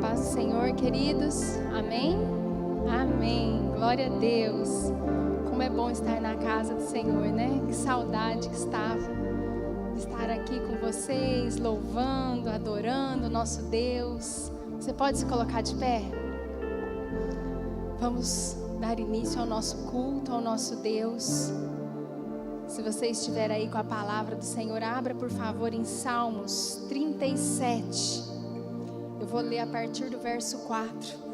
paz do Senhor, queridos. Amém? Amém. Glória a Deus. Como é bom estar na casa do Senhor, né? Que saudade que estava de estar aqui com vocês, louvando, adorando o nosso Deus. Você pode se colocar de pé? Vamos dar início ao nosso culto, ao nosso Deus. Se você estiver aí com a palavra do Senhor, abra por favor em Salmos 37. Eu vou ler a partir do verso 4.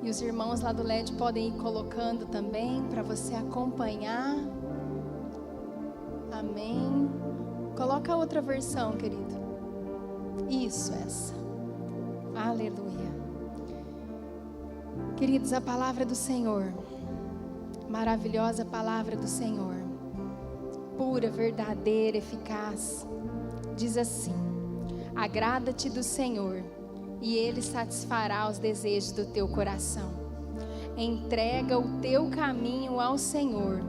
E os irmãos lá do LED podem ir colocando também para você acompanhar. Amém. Coloca a outra versão, querido. Isso, essa. Aleluia. Queridos, a palavra do Senhor, maravilhosa palavra do Senhor, pura, verdadeira, eficaz, diz assim: agrada-te do Senhor, e Ele satisfará os desejos do teu coração. Entrega o teu caminho ao Senhor,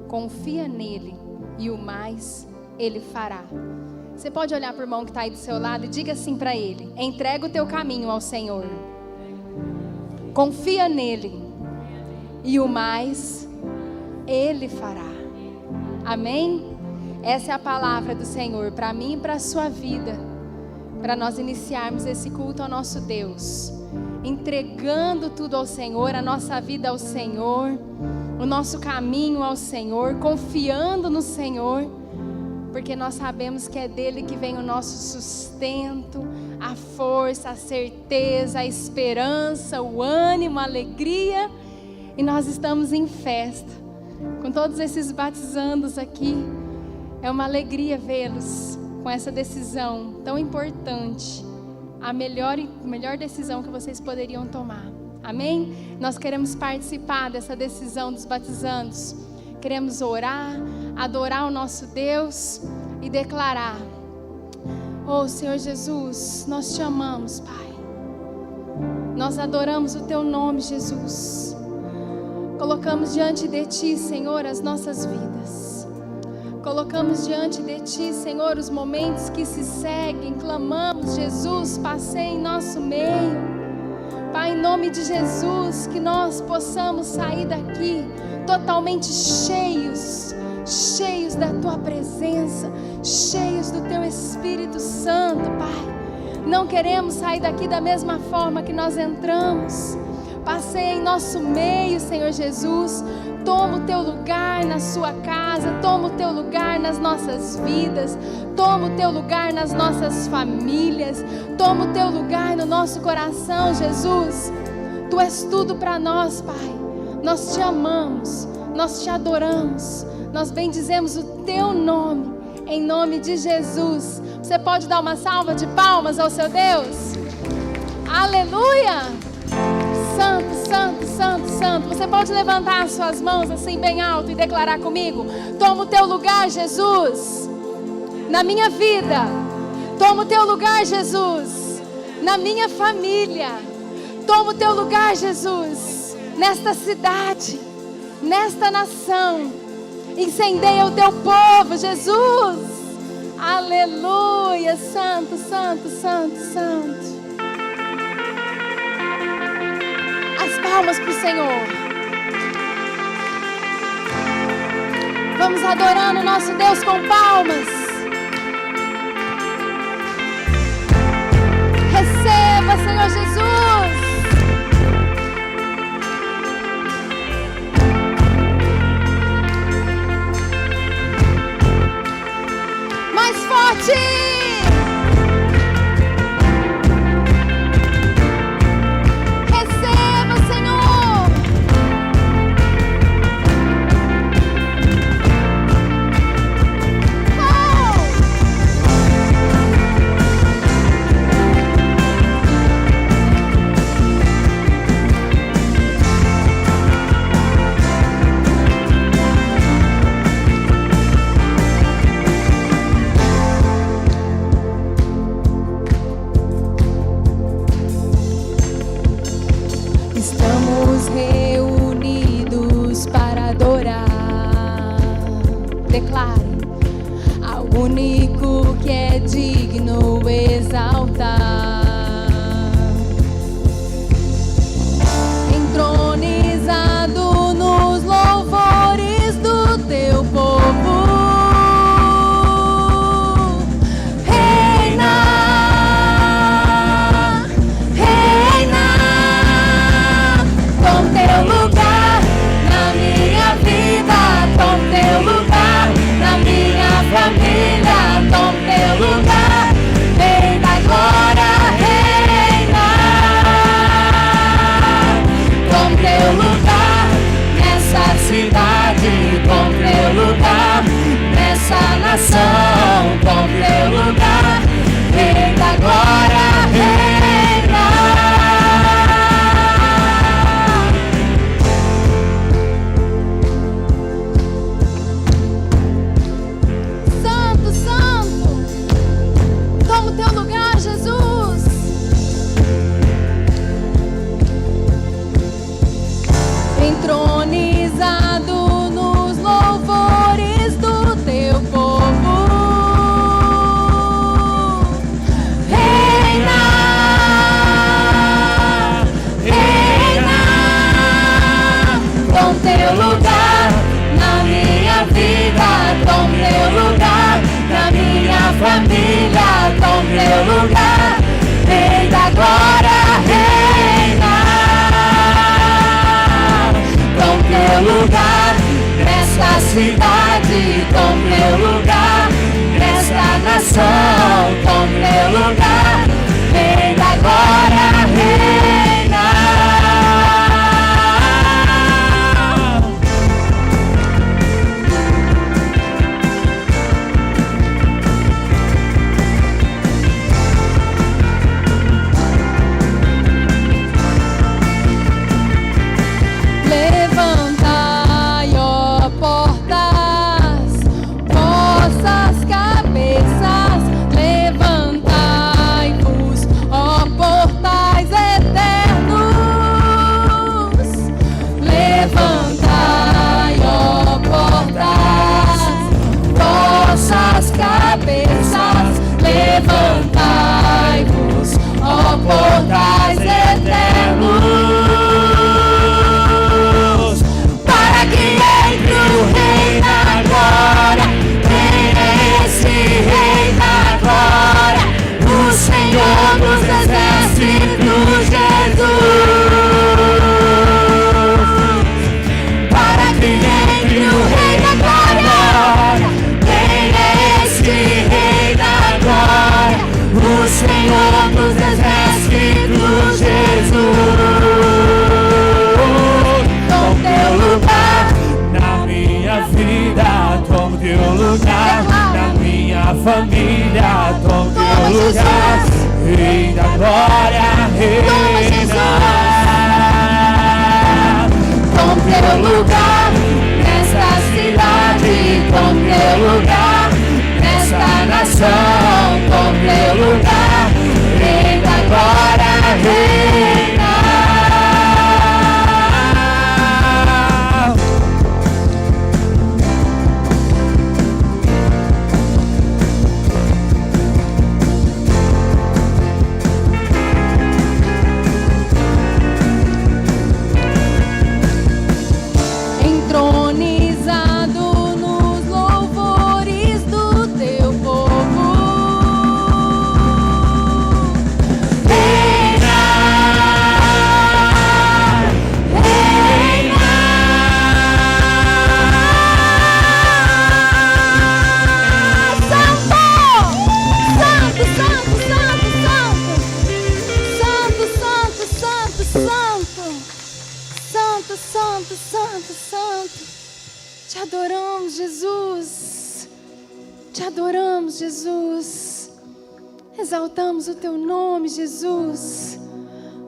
confia nele, e o mais Ele fará. Você pode olhar para o irmão que está aí do seu lado e diga assim para ele: entrega o teu caminho ao Senhor, confia nele, e o mais Ele fará. Amém? Essa é a palavra do Senhor para mim e para a sua vida, para nós iniciarmos esse culto ao nosso Deus, entregando tudo ao Senhor, a nossa vida ao Senhor, o nosso caminho ao Senhor, confiando no Senhor, porque nós sabemos que é dele que vem o nosso sustento, a força, a certeza, a esperança, o ânimo, a alegria. E nós estamos em festa, com todos esses batizandos aqui. É uma alegria vê-los com essa decisão tão importante, a melhor decisão que vocês poderiam tomar. Amém? Nós queremos participar dessa decisão dos batizandos. Queremos orar, adorar o nosso Deus e declarar: oh Senhor Jesus, nós te amamos, Pai. Nós adoramos o teu nome, Jesus. Colocamos diante de ti, Senhor, as nossas vidas. Colocamos diante de ti, Senhor, os momentos que se seguem. Clamamos: Jesus, passeie em nosso meio. Pai, em nome de Jesus, que nós possamos sair daqui totalmente cheios da tua presença, cheios do teu Espírito Santo, Pai. Não queremos sair daqui da mesma forma que nós entramos. Passeia em nosso meio, Senhor Jesus. Toma o teu lugar na sua casa, toma o teu lugar nas nossas vidas, toma o teu lugar nas nossas famílias, toma o teu lugar no nosso coração, Jesus. Tu és tudo para nós, Pai. Nós te amamos, nós te adoramos, nós bendizemos o teu nome, em nome de Jesus. Você pode dar uma salva de palmas ao seu Deus? Aleluia! Santo, santo, santo, santo. Você pode levantar as suas mãos assim bem alto e declarar comigo: toma o teu lugar, Jesus, na minha vida. Toma o teu lugar, Jesus, na minha família. Toma o teu lugar, Jesus, nesta cidade, nesta nação. Incendeia o teu povo, Jesus. Aleluia. Santo, santo, santo, santo. Palmas para o Senhor. Vamos adorando o nosso Deus com palmas. Receba, Senhor Jesus. Mais forte. Único que é digno exaltar. teu lugar, Rei da glória, reina. Tom teu lugar nesta cidade, tom teu lugar nesta nação, tom teu lugar, Rei da glória, reina. Levantai, ó portas, vossas cabeças, levantai-vos, ó portais eternos. Levantai, ó portas, vossas cabeças, levantai-vos, ó portais eternos. Senhor dos exércitos, Jesus, para que entre o Rei da glória. Quem é este Rei da glória? O Senhor dos exércitos, Jesus. Toma teu lugar na minha vida, toma teu lugar na minha família, toma teu lugar. Rei da glória, reina. Tom teu lugar nesta cidade, tom teu lugar nesta nação, tom teu lugar, Rei da glória, reina. Te adoramos, Jesus. Te adoramos, Jesus. Exaltamos o teu nome, Jesus.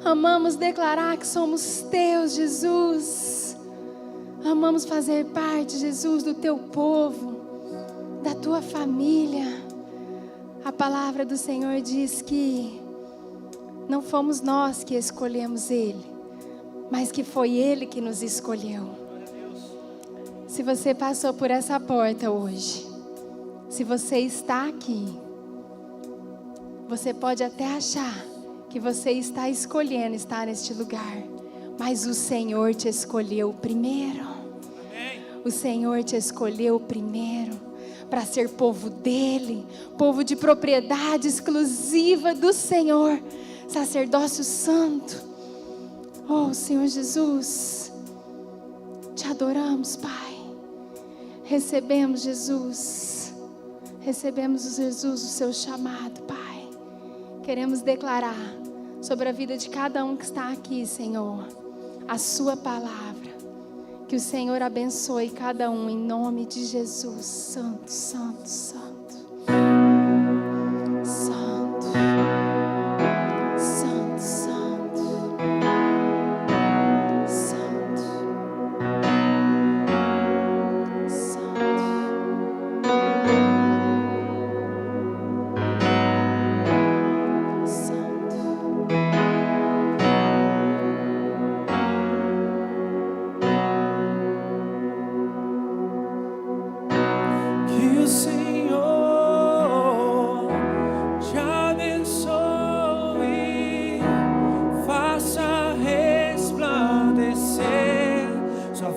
Amamos declarar que somos teus, Jesus. Amamos fazer parte, Jesus, do teu povo, da tua família. A palavra do Senhor diz que não fomos nós que escolhemos Ele, mas que foi Ele que nos escolheu. Se você passou por essa porta hoje, se você está aqui, você pode até achar que você está escolhendo estar neste lugar, mas o Senhor te escolheu primeiro. O Senhor te escolheu primeiro para ser povo dele, povo de propriedade exclusiva do Senhor, sacerdócio santo. Oh, Senhor Jesus, te adoramos, Pai. Recebemos, Jesus, o seu chamado, Pai. Queremos declarar sobre a vida de cada um que está aqui, Senhor, a sua palavra. Que o Senhor abençoe cada um em nome de Jesus. Santo, santo, santo. Santo, santo, santo. Santo.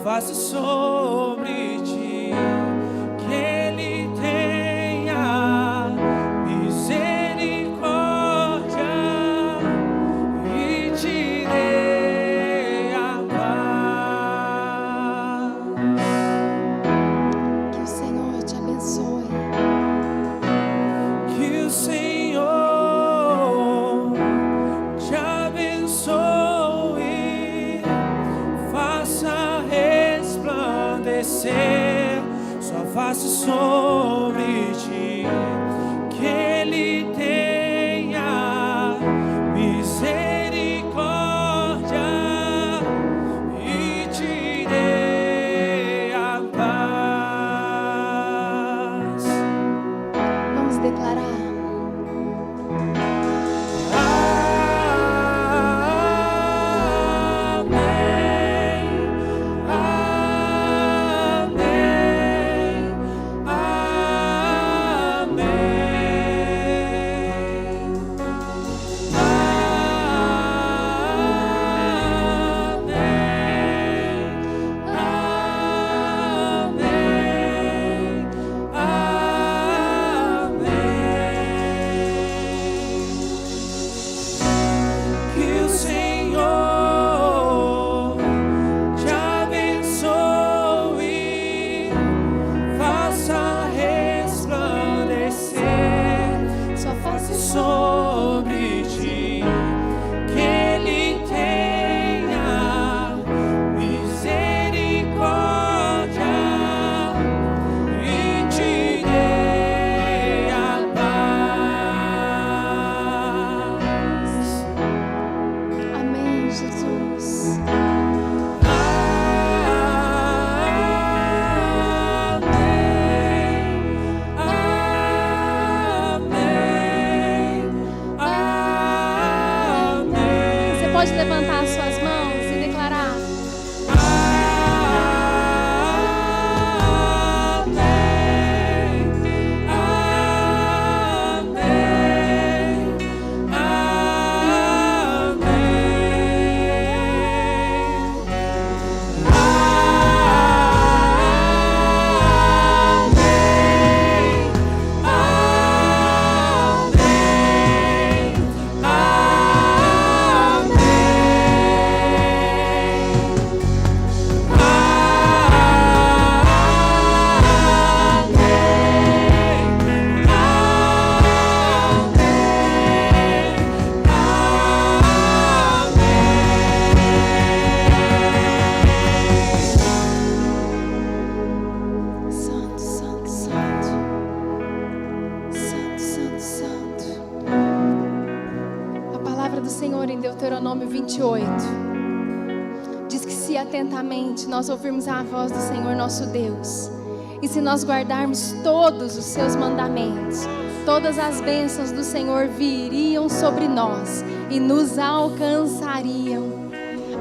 Face sobre ti, que Ele tenha misericórdia. faço sobre ti, que Ele tenha misericórdia e te dê a paz. Vamos declarar. Sobre ti, que Ele tenha misericórdia e te dê a paz. Amém, Jesus. Pode levantar as suas mãos e declarar. Deuteronômio 28 diz que se atentamente nós ouvirmos a voz do Senhor nosso Deus, e se nós guardarmos todos os seus mandamentos, todas as bênçãos do Senhor viriam sobre nós e nos alcançariam.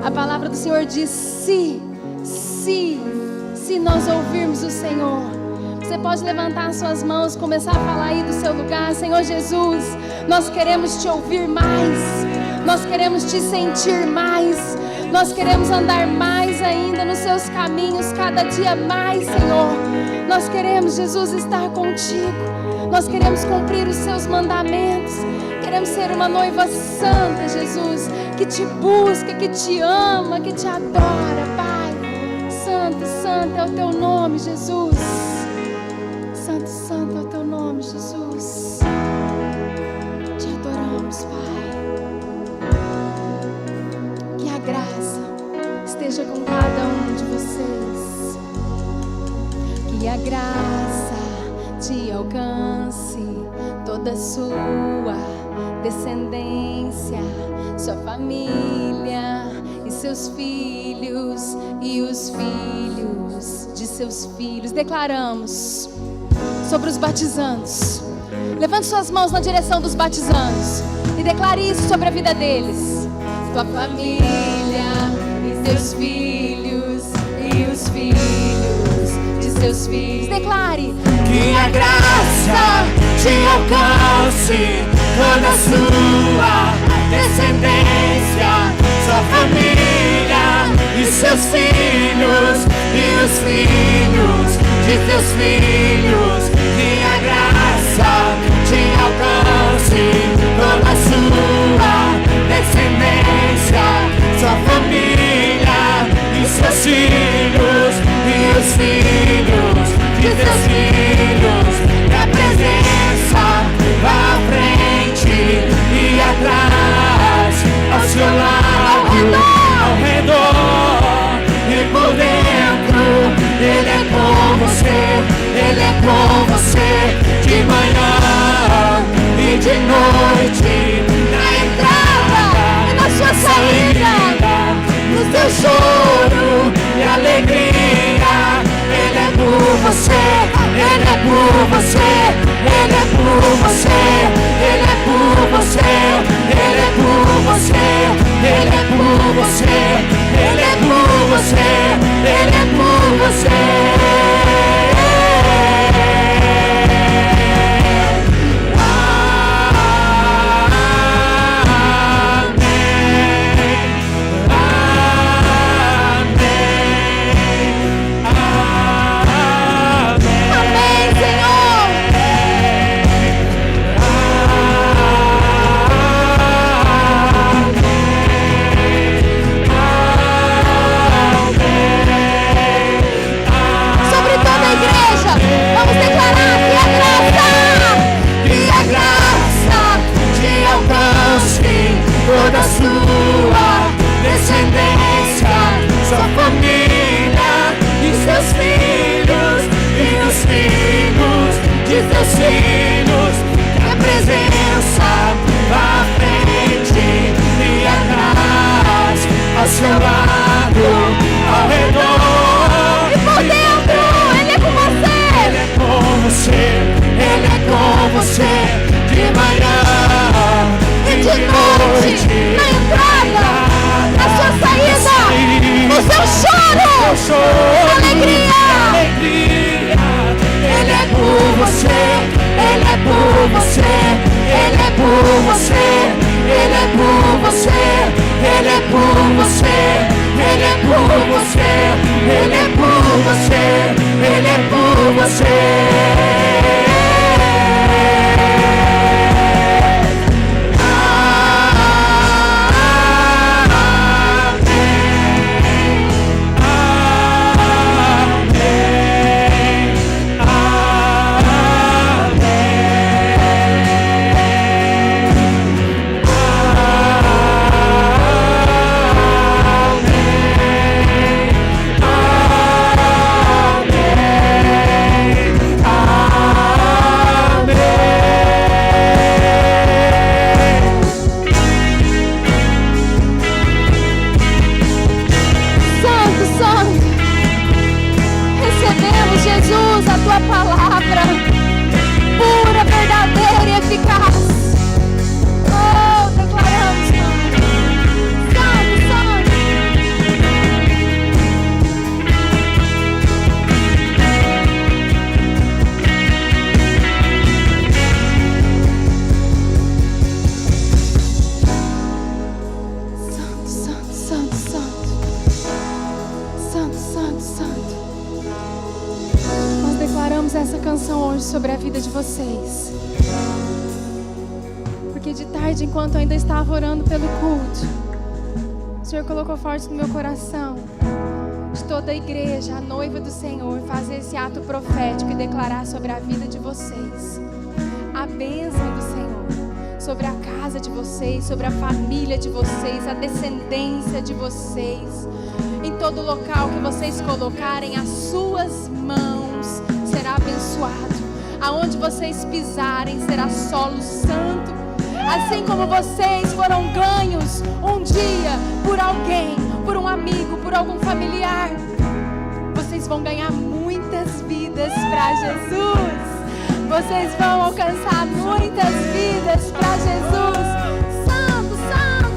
A palavra do Senhor diz se nós ouvirmos o Senhor. Você pode levantar suas mãos, começar a falar aí do seu lugar. Senhor Jesus, nós queremos te ouvir mais, nós queremos te sentir mais, nós queremos andar mais ainda nos seus caminhos, cada dia mais, Senhor. Nós queremos, Jesus, estar contigo, nós queremos cumprir os seus mandamentos, queremos ser uma noiva santa, Jesus, que te busca, que te ama, que te adora, Pai. Santo, santo é o teu nome, Jesus. Santo, santo é o teu nome, Jesus. Te adoramos, Pai. Que a graça esteja com cada um de vocês. Que a graça te alcance, toda a sua descendência, sua família e seus filhos e os filhos de seus filhos. Declaramos sobre os batizandos. Levante suas mãos na direção dos batizandos e declare isso sobre a vida deles. Tua família e seus filhos e os filhos de seus filhos. Declare. Que a graça te alcance, toda a sua descendência, sua família e seus filhos e os filhos de teus filhos. Que a graça te alcance, toda a sua descendência, sua família e seus filhos e os filhos de teus filhos. E a presença vá à frente e atrás, ao seu lado, ao redor e por dentro. Ele é com você, Ele é por você, Ele é por você, Ele é por você, Ele é por você, Ele é por você, Ele é por você, Ele é por você. Toda sua descendência, sua família e seus filhos e os filhos de seus filhos, que a presença vá à frente e atrás, ao seu lado, ao redor e por dentro. Ele é com você, Ele é com você, Ele é com você, de manhã e de noite, na entrada, na sua saída, no seu choro, na alegria. Ele é por você, Ele é por você, Ele é por você, Ele é por você, Ele é por você, Ele é por você, Ele é por você, Ele é por você. Sobre a vida de vocês, porque de tarde, enquanto eu ainda estava orando pelo culto, o Senhor colocou forte no meu coração de toda a igreja, a noiva do Senhor, fazer esse ato profético e declarar sobre a vida de vocês a bênção do Senhor, sobre a casa de vocês, sobre a família de vocês, a descendência de vocês. Em todo local que vocês colocarem as suas mãos, será abençoado. Aonde vocês pisarem será solo santo. Assim como vocês foram ganhos um dia por alguém, por um amigo, por algum familiar, vocês vão ganhar muitas vidas para Jesus. Vocês vão alcançar muitas vidas para Jesus. Santo, santo.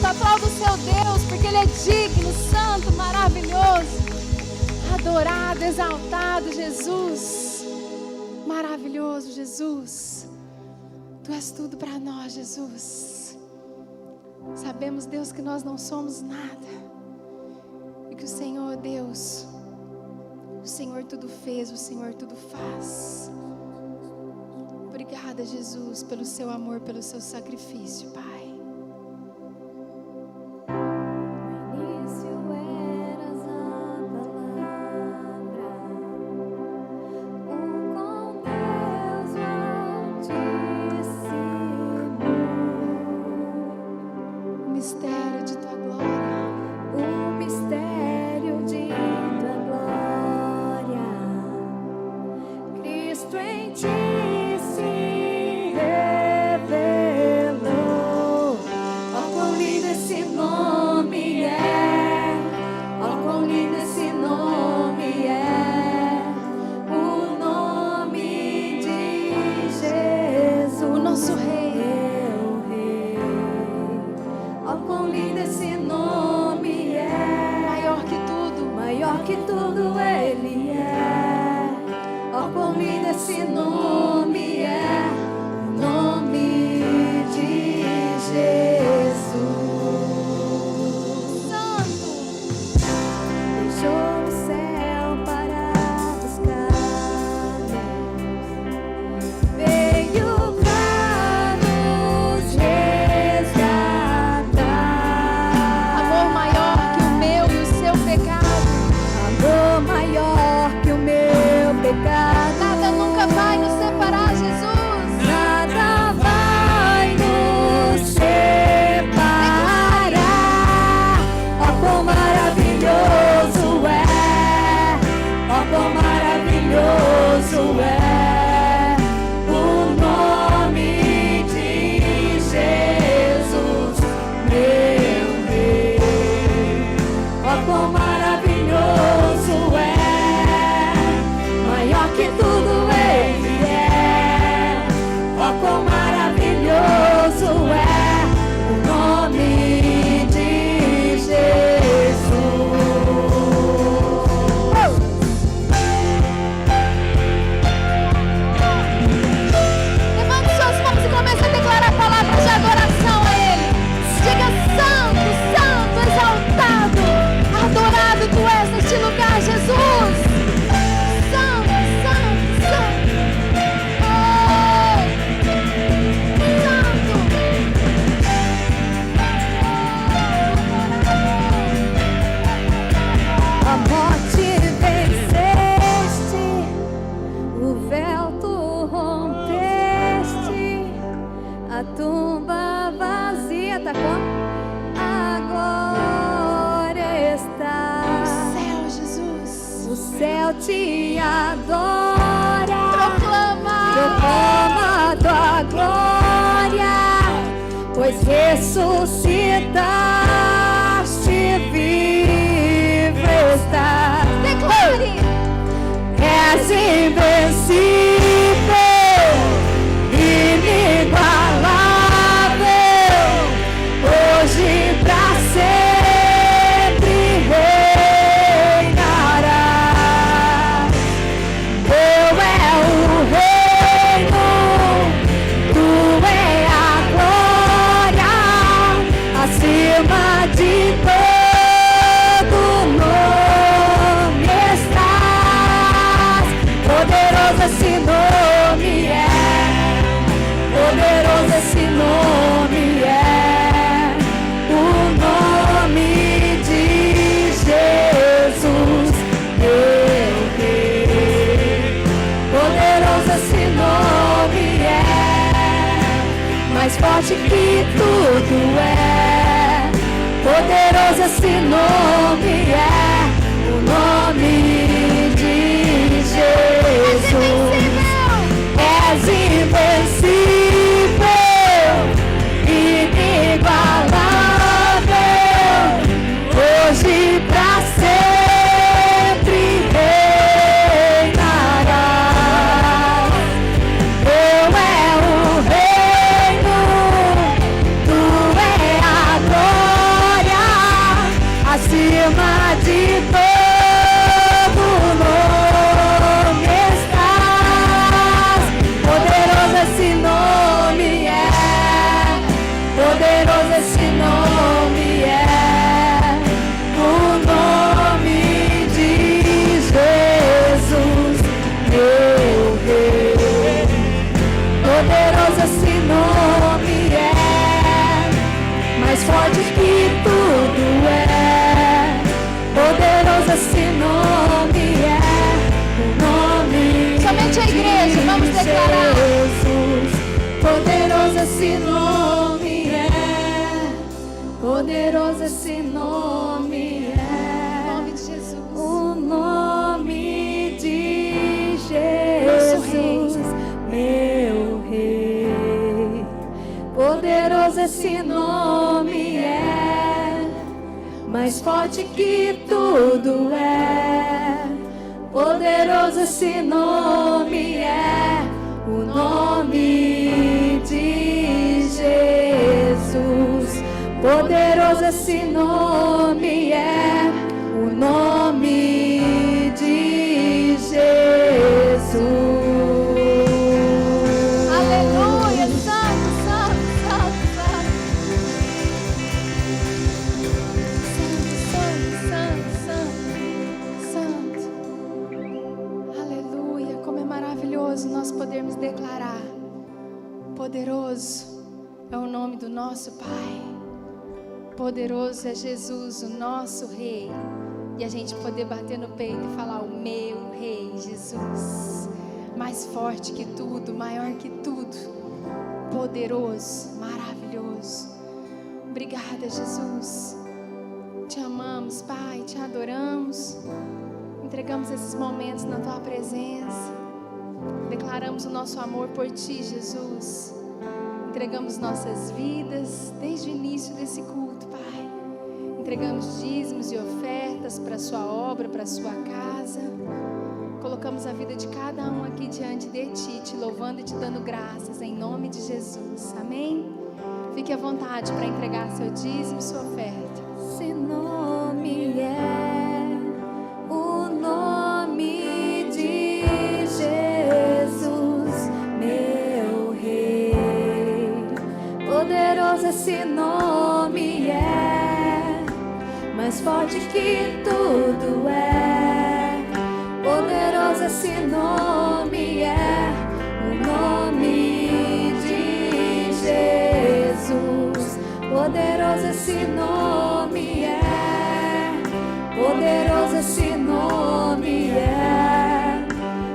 Aplauda o seu Deus. adorado, exaltado, Jesus. Maravilhoso, Jesus. Tu és tudo para nós, Jesus. Sabemos, Deus, que nós não somos nada. E que o Senhor, Deus, o Senhor tudo fez, o Senhor tudo faz. Obrigada, Jesus, pelo seu amor, pelo seu sacrifício, Pai. Te adora, proclama tua glória, pois ressuscitaste, vivo estás. Declare: és invencível, inigualável, hoje pra sempre reinarás. Teu é o reino, tu é a glória, acima de todo nome estás. Poderoso esse nome é, poderoso esse nome é, o nome de Jesus, meu Rei. Poderoso esse nome é, mais forte que tudo é. Poderoso esse nome é, o nome de Jesus. És invencível, inigualável, hoje pra sempre reinarás. Teu é o reino, tu é a glória, acima de esse nome é, poderoso esse nome é, O nome de Jesus. o nome de Jesus, meu Rei. Poderoso esse nome é, mais forte que tudo é. Poderoso esse nome é, o nome de Jesus. Poderoso esse nome é, o nome de Jesus. Aleluia, santo, santo, santo, santo. Santo, santo, santo, santo. Aleluia, como é maravilhoso nós podermos declarar: poderoso é o nome do nosso Pai. Poderoso é Jesus, o nosso Rei. E a gente poder bater no peito e falar: o meu Rei Jesus, mais forte que tudo, maior que tudo, poderoso, maravilhoso. Obrigada, Jesus. Te amamos, Pai, te adoramos. Entregamos esses momentos na Tua presença. Declaramos o nosso amor por Ti, Jesus. Entregamos nossas vidas desde o início desse culto, Pai. Entregamos dízimos e ofertas para a Sua obra, para a Sua casa. Colocamos a vida de cada um aqui diante de Ti, te louvando e te dando graças em nome de Jesus. Amém? Fique à vontade para entregar seu dízimo e sua oferta. Esse nome é o nome de Jesus, meu Rei. Poderoso esse nome é, mais forte que tudo é. Poderoso esse nome é, o nome de Jesus. Poderoso esse nome é, poderoso esse nome é,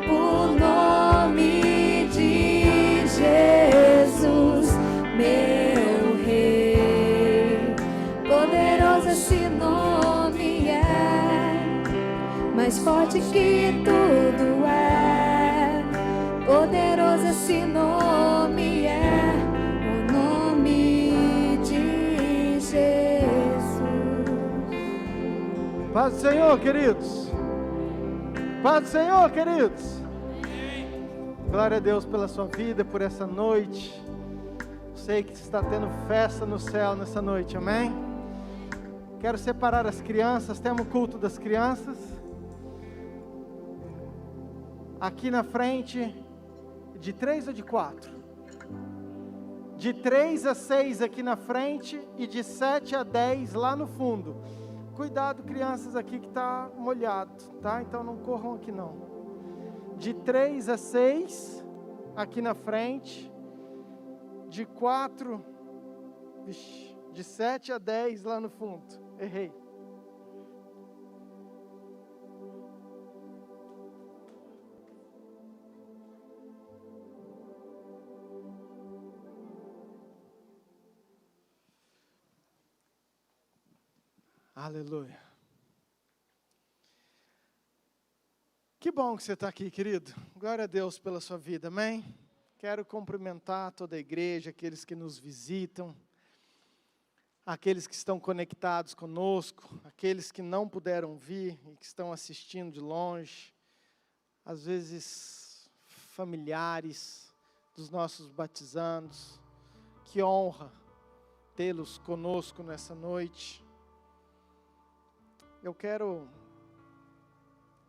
o nome de Jesus, meu Rei. Poderoso esse nome é, mais forte que tudo é. Poderoso esse nome é, o nome de Jesus. Paz do Senhor, queridos. Paz do Senhor, queridos. Glória a Deus pela sua vida, por essa noite. Sei que está tendo festa no céu nessa noite, amém? Quero separar as crianças, temos o culto das crianças. Aqui na frente, de 3 ou de 4? De 3 a 6 aqui na frente e de 7 a 10 lá no fundo. Cuidado, crianças, aqui que está molhado, tá? Então não corram aqui não. De 3 a 6 aqui na frente. De 4, de 7 a 10 lá no fundo. Errei. Aleluia. Que bom que você está aqui, querido. Glória a Deus pela sua vida, amém? Quero cumprimentar toda a igreja, aqueles que nos visitam, aqueles que estão conectados conosco, aqueles que não puderam vir e que estão assistindo de longe, às vezes familiares dos nossos batizandos. Que honra tê-los conosco nessa noite. Eu quero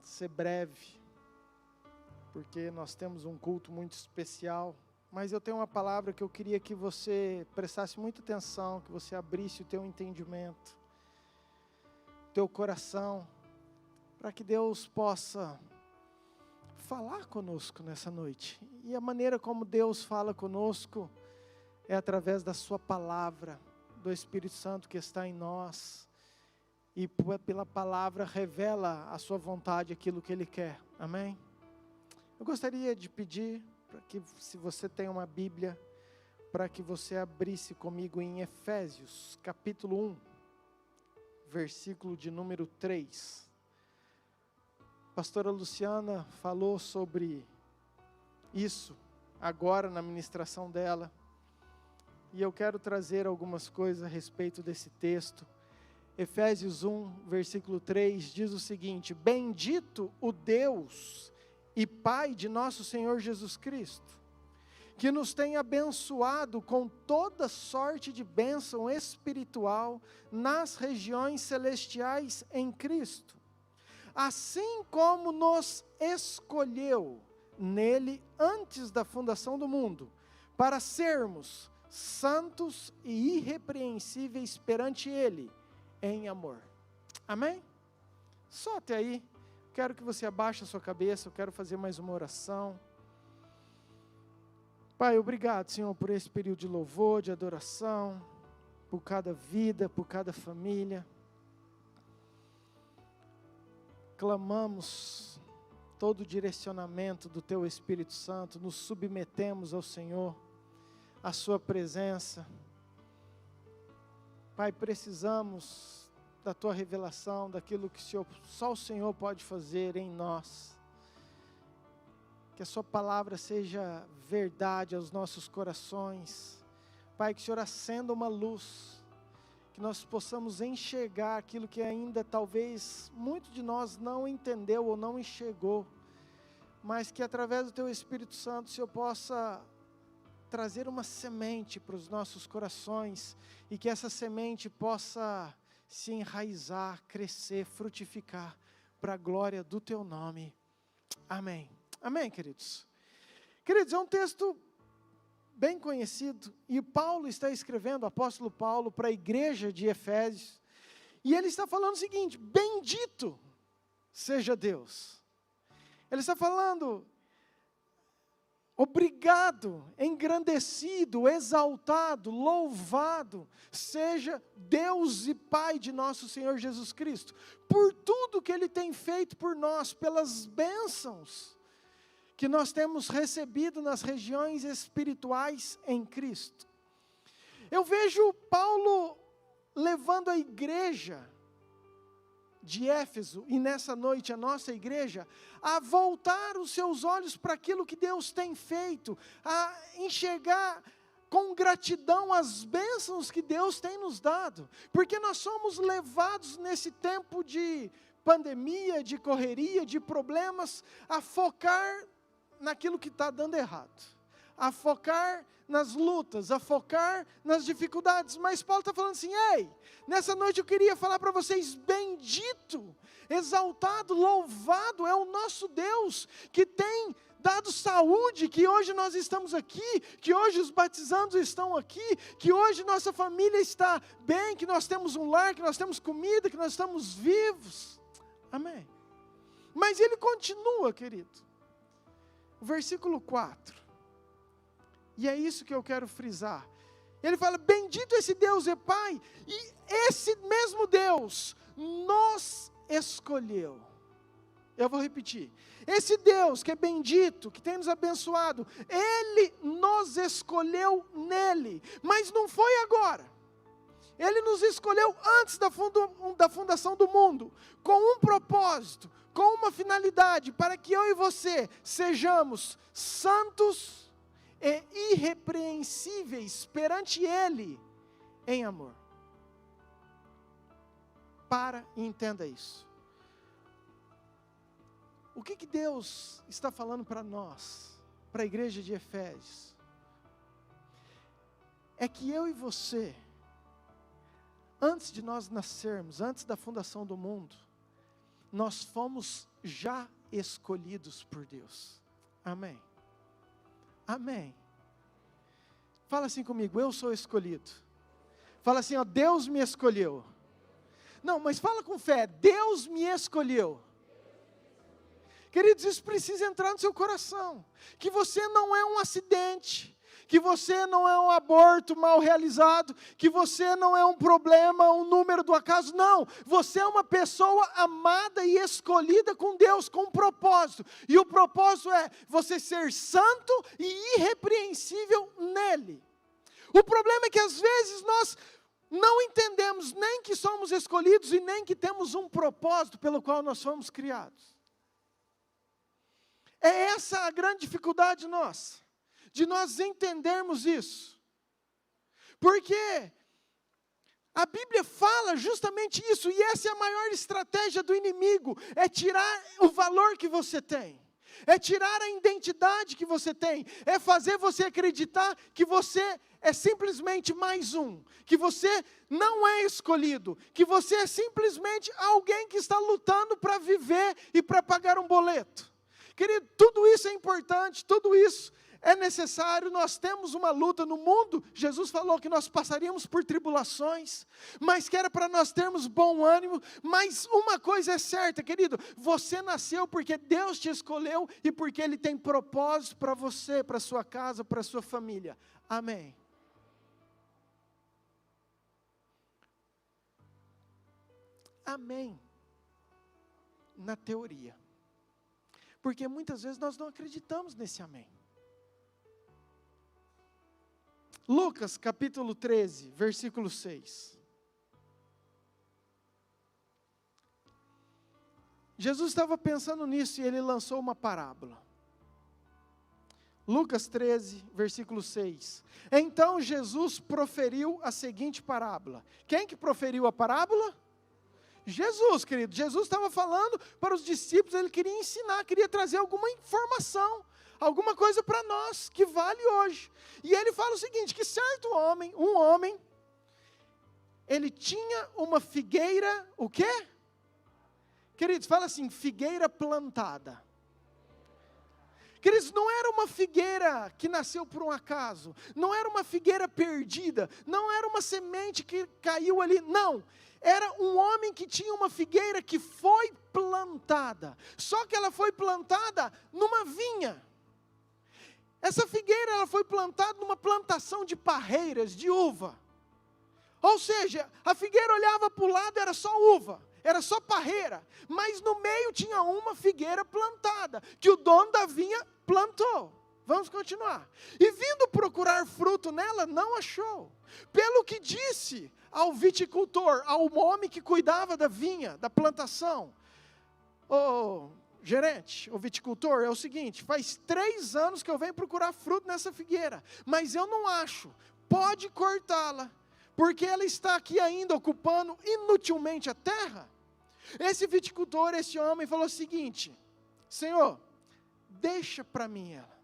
ser breve, porque nós temos um culto muito especial, mas eu tenho uma palavra que eu queria que você prestasse muita atenção, que você abrisse o teu entendimento, teu coração, para que Deus possa falar conosco nessa noite. E a maneira como Deus fala conosco é através da sua palavra, do Espírito Santo que está em nós. E pela palavra revela a sua vontade, aquilo que Ele quer, amém? Eu gostaria de pedir para que, se você tem uma Bíblia, para que você abrisse comigo em Efésios, capítulo 1, versículo de número 3. A pastora Luciana falou sobre isso agora na ministração dela, e eu quero trazer algumas coisas a respeito desse texto. Efésios 1, versículo 3 diz o seguinte: bendito o Deus e Pai de nosso Senhor Jesus Cristo, que nos tem abençoado com toda sorte de bênção espiritual nas regiões celestiais em Cristo, assim como nos escolheu nele antes da fundação do mundo, para sermos santos e irrepreensíveis perante ele, em amor. Amém? Só até aí. Quero que você abaixe a sua cabeça, eu quero fazer mais uma oração. Pai, obrigado, Senhor, por esse período de louvor, de adoração, por cada vida, por cada família. Clamamos todo o direcionamento do Teu Espírito Santo, nos submetemos ao Senhor, à Sua presença. Pai, precisamos da Tua revelação, daquilo que só o Senhor pode fazer em nós. Que a Sua palavra seja verdade aos nossos corações. Pai, que o Senhor acenda uma luz, que nós possamos enxergar aquilo que ainda talvez muito de nós não entendeu ou não enxergou, mas que através do Teu Espírito Santo o Senhor possa trazer uma semente para os nossos corações, e que essa semente possa se enraizar, crescer, frutificar, para a glória do Teu nome. Amém. Amém, queridos? Queridos, é um texto bem conhecido, e Paulo está escrevendo, o apóstolo Paulo, para a igreja de Efésios, e ele está falando o seguinte: bendito seja Deus. Ele está falando, obrigado, engrandecido, exaltado, louvado seja Deus e Pai de nosso Senhor Jesus Cristo, por tudo que Ele tem feito por nós, pelas bênçãos que nós temos recebido nas regiões espirituais em Cristo. Eu vejo Paulo levando a igreja de Éfeso, e nessa noite a nossa igreja, a voltar os seus olhos para aquilo que Deus tem feito, a enxergar com gratidão as bênçãos que Deus tem nos dado, porque nós somos levados nesse tempo de pandemia, de correria, de problemas, a focar naquilo que está dando errado, a focar nas lutas, a focar nas dificuldades. Mas Paulo está falando assim: ei, nessa noite eu queria falar para vocês, bendito, exaltado, louvado é o nosso Deus, que tem dado saúde, que hoje nós estamos aqui, que hoje os batizandos estão aqui, que hoje nossa família está bem, que nós temos um lar, que nós temos comida, que nós estamos vivos. Amém. Mas ele continua, querido, o versículo 4, e é isso que eu quero frisar. Ele fala: bendito esse Deus e Pai, e esse mesmo Deus nos escolheu. Eu vou repetir: esse Deus que é bendito, que tem nos abençoado, Ele nos escolheu nele, mas não foi agora. Ele nos escolheu antes da fundação do mundo, com um propósito, com uma finalidade, para que eu e você sejamos santos e irrepreensíveis perante Ele, em amor. Para e entenda isso. O que Deus está falando para nós, para a igreja de Efésios? É que eu e você, antes de nós nascermos, antes da fundação do mundo, nós fomos já escolhidos por Deus. Amém? Amém. Fala assim comigo: eu sou escolhido. Fala assim, ó, Deus me escolheu. Não, mas fala com fé: Deus me escolheu. Queridos, isso precisa entrar no seu coração, que você não é um acidente, que você não é um aborto mal realizado, que você não é um problema, um número do acaso. Não, você é uma pessoa amada e escolhida com Deus, com um propósito, e o propósito é você ser santo e irrepreensível nele. O problema é que às vezes nós não entendemos nem que somos escolhidos e nem que temos um propósito pelo qual nós fomos criados. É essa a grande dificuldade nossa, de nós entendermos isso. Porque a Bíblia fala justamente isso, e essa é a maior estratégia do inimigo, é tirar o valor que você tem. É tirar a identidade que você tem, é fazer você acreditar que você é simplesmente mais um, que você não é escolhido, que você é simplesmente alguém que está lutando para viver e para pagar um boleto. Querido, tudo isso é importante, tudo isso é necessário, nós temos uma luta no mundo. Jesus falou que nós passaríamos por tribulações, mas que era para nós termos bom ânimo. Mas uma coisa é certa, querido, você nasceu porque Deus te escolheu e porque Ele tem propósito para você, para sua casa, para sua família. Amém. Amém. Na teoria. Porque muitas vezes nós não acreditamos nesse amém. Lucas capítulo 13, versículo 6. Jesus estava pensando nisso e Ele lançou uma parábola. Lucas 13, versículo 6. Então Jesus proferiu a seguinte parábola. Quem que proferiu a parábola? Jesus, querido. Jesus estava falando para os discípulos, Ele queria ensinar, queria trazer alguma informação, alguma coisa para nós, que vale hoje. E Ele fala o seguinte, que certo homem, um homem, ele tinha uma figueira, o quê? Queridos, fala assim, figueira plantada. Queridos, não era uma figueira que nasceu por um acaso, não era uma figueira perdida, não era uma semente que caiu ali, não. Era um homem que tinha uma figueira que foi plantada, só que ela foi plantada numa vinha. Essa figueira ela foi plantada numa plantação de parreiras, de uva. Ou seja, a figueira olhava para o lado, era só uva, era só parreira. Mas no meio tinha uma figueira plantada, que o dono da vinha plantou. Vamos continuar. E vindo procurar fruto nela, não achou. Pelo que disse ao viticultor, ao homem que cuidava da vinha, da plantação: gerente, o viticultor, é o seguinte, faz 3 anos que eu venho procurar fruto nessa figueira, mas eu não acho, pode cortá-la, porque ela está aqui ainda ocupando inutilmente a terra. Esse viticultor, esse homem falou o seguinte: Senhor, deixa para mim ela,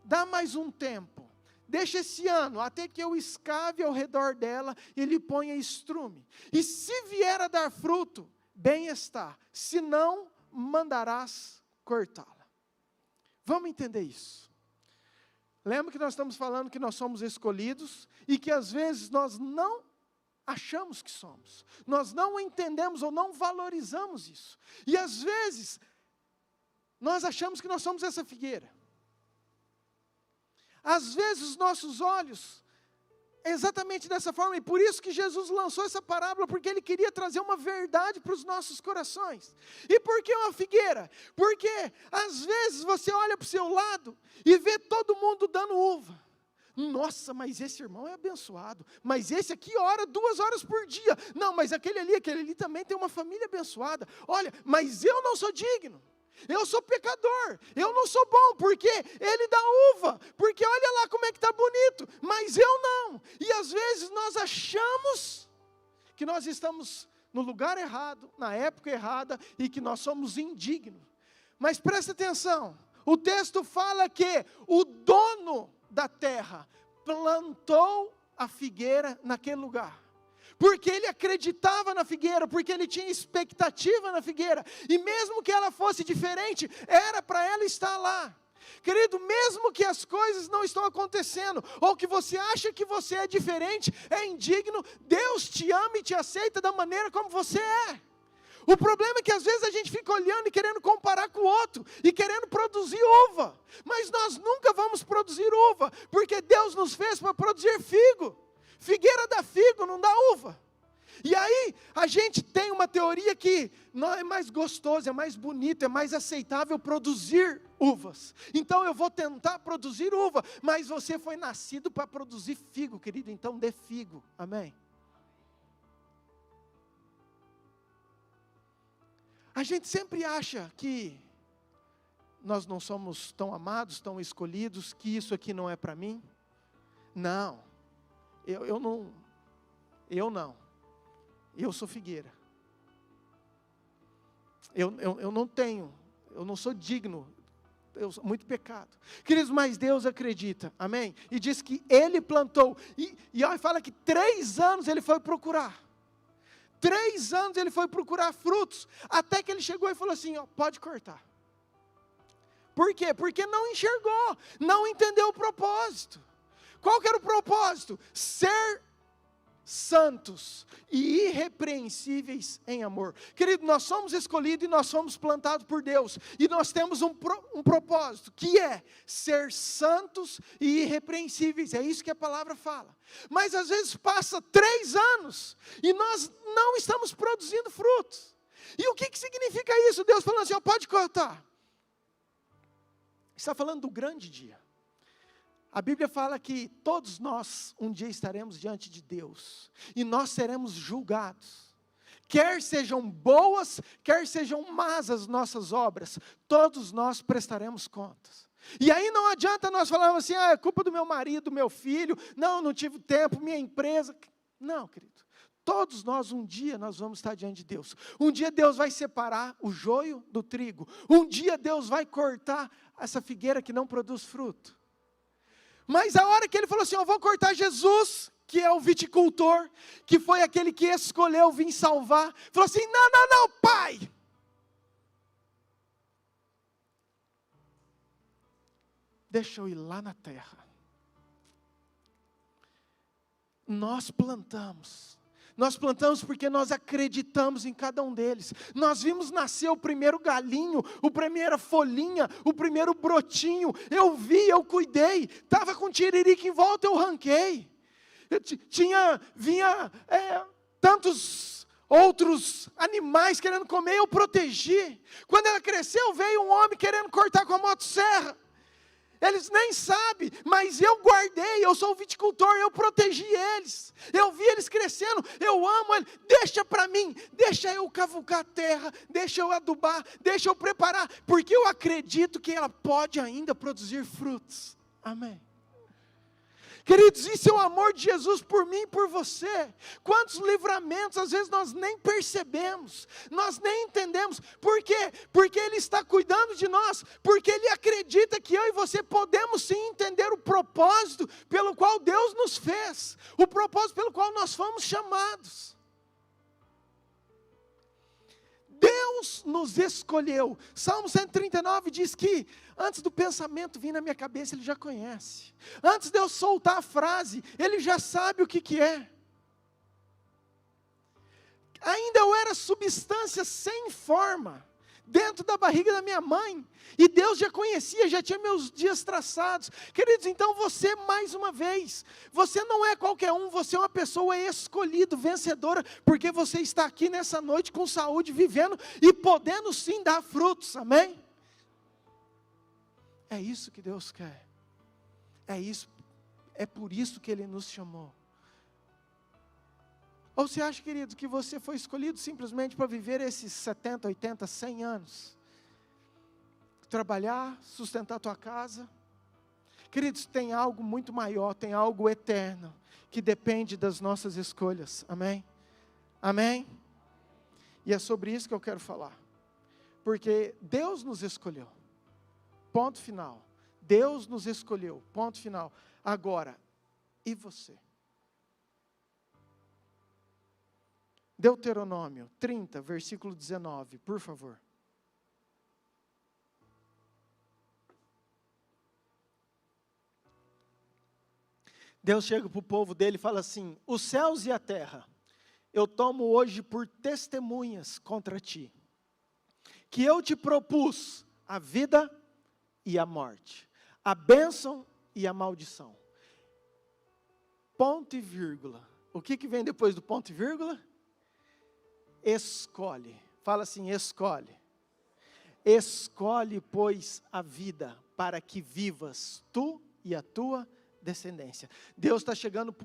dá mais um tempo, deixa esse ano, até que eu escave ao redor dela e lhe ponha estrume, e se vier a dar fruto, bem está, se não, mandarás cortá-la. Vamos entender isso. Lembra que nós estamos falando que nós somos escolhidos e que às vezes nós não achamos que somos. Nós não entendemos ou não valorizamos isso. E às vezes nós achamos que nós somos essa figueira. Às vezes os nossos olhos é exatamente dessa forma, e por isso que Jesus lançou essa parábola, porque Ele queria trazer uma verdade para os nossos corações. E por que uma figueira? Porque às vezes você olha para o seu lado e vê todo mundo dando uva. Nossa, mas esse irmão é abençoado, mas esse aqui ora 2 horas por dia. Não, mas aquele ali também tem uma família abençoada. Olha, mas eu não sou digno. Eu sou pecador, eu não sou bom, porque ele dá uva, porque olha lá como é que está bonito, mas eu não. E às vezes nós achamos que nós estamos no lugar errado, na época errada, e que nós somos indignos. Mas presta atenção, o texto fala que o dono da terra plantou a figueira naquele lugar. Porque ele acreditava na figueira, porque ele tinha expectativa na figueira, e mesmo que ela fosse diferente, era para ela estar lá. Querido, mesmo que as coisas não estão acontecendo, ou que você acha que você é diferente, é indigno, Deus te ama e te aceita da maneira como você é. O problema é que às vezes a gente fica olhando e querendo comparar com o outro, e querendo produzir uva, mas nós nunca vamos produzir uva, porque Deus nos fez para produzir figo. Figueira dá figo, não dá uva. E aí, a gente tem uma teoria que não é mais gostoso, é mais bonito, é mais aceitável produzir uvas. Então eu vou tentar produzir uva, mas você foi nascido para produzir figo, querido, então dê figo. Amém? A gente sempre acha que nós não somos tão amados, tão escolhidos, que isso aqui não é para mim. Não, eu não. Eu sou figueira. Eu não sou digno. Muito pecado. Queridos, mas Deus acredita, amém? E diz que Ele plantou. E fala que 3 anos Ele foi procurar. 3 anos Ele foi procurar frutos. Até que Ele chegou e falou assim, ó, pode cortar. Por quê? Porque não enxergou, não entendeu o propósito. Qual que era o propósito? Ser santos e irrepreensíveis em amor. Querido, nós somos escolhidos e nós somos plantados por Deus. E nós temos um propósito, que é ser santos e irrepreensíveis. É isso que a palavra fala. Mas às vezes passa 3 anos e nós não estamos produzindo frutos. E o que significa isso? Deus falando assim, ó, pode cortar. Está falando do grande dia. A Bíblia fala que todos nós um dia estaremos diante de Deus. E nós seremos julgados. Quer sejam boas, quer sejam más as nossas obras. Todos nós prestaremos contas. E aí não adianta nós falarmos assim, é culpa do meu marido, do meu filho. Não tive tempo, minha empresa. Não, querido. Todos nós, um dia, nós vamos estar diante de Deus. Um dia Deus vai separar o joio do trigo. Um dia Deus vai cortar essa figueira que não produz fruto. Mas a hora que Ele falou assim, eu vou cortar Jesus, que é o viticultor, que foi aquele que escolheu vir salvar, falou assim, não, Pai. Deixa eu ir lá na terra. Nós plantamos porque nós acreditamos em cada um deles. Nós vimos nascer o primeiro galinho, a primeira folhinha, o primeiro brotinho. Eu vi, eu cuidei. Estava com tiririca em volta, eu ranquei. Vinha tantos outros animais querendo comer, eu protegi. Quando ela cresceu, veio um homem querendo cortar com a motosserra. Eles nem sabem, mas eu guardei, eu sou o viticultor, eu protegi eles. Eu vi eles crescendo, eu amo eles. Deixa para mim, deixa eu cavucar a terra, deixa eu adubar, deixa eu preparar, porque eu acredito que ela pode ainda produzir frutos. Amém. Queridos, isso é o amor de Jesus por mim e por você. Quantos livramentos, às vezes nós nem percebemos, nós nem entendemos. Por quê? Porque Ele está cuidando de nós, porque Ele acredita que eu e você podemos sim entender o propósito pelo qual Deus nos fez, o propósito pelo qual nós fomos chamados. Deus nos escolheu. Salmo 139 diz que antes do pensamento vir na minha cabeça, Ele já conhece. Antes de eu soltar a frase, Ele já sabe o que é. Ainda eu era substância sem forma, dentro da barriga da minha mãe. E Deus já conhecia, já tinha meus dias traçados. Queridos, então você, mais uma vez, você não é qualquer um, você é uma pessoa escolhida, vencedora, porque você está aqui nessa noite com saúde, vivendo e podendo sim dar frutos, amém? É isso que Deus quer. É por isso que Ele nos chamou. Ou você acha, querido, que você foi escolhido simplesmente para viver esses 70, 80, 100 anos? Trabalhar, sustentar a tua casa? Queridos, tem algo muito maior, tem algo eterno, que depende das nossas escolhas, amém? Amém? E é sobre isso que eu quero falar. Porque Deus nos escolheu, ponto final. Deus nos escolheu, ponto final. Agora, e você? Deuteronômio 30, versículo 19, por favor. Deus chega para o povo dele e fala assim, os céus e a terra, eu tomo hoje por testemunhas contra ti, que eu te propus a vida e a morte, a bênção e a maldição. Ponto e vírgula. O que vem depois do ponto e vírgula? escolhe. Fala assim, escolhe. Escolhe, pois, a vida para que vivas tu e a tua descendência. Deus está chegando,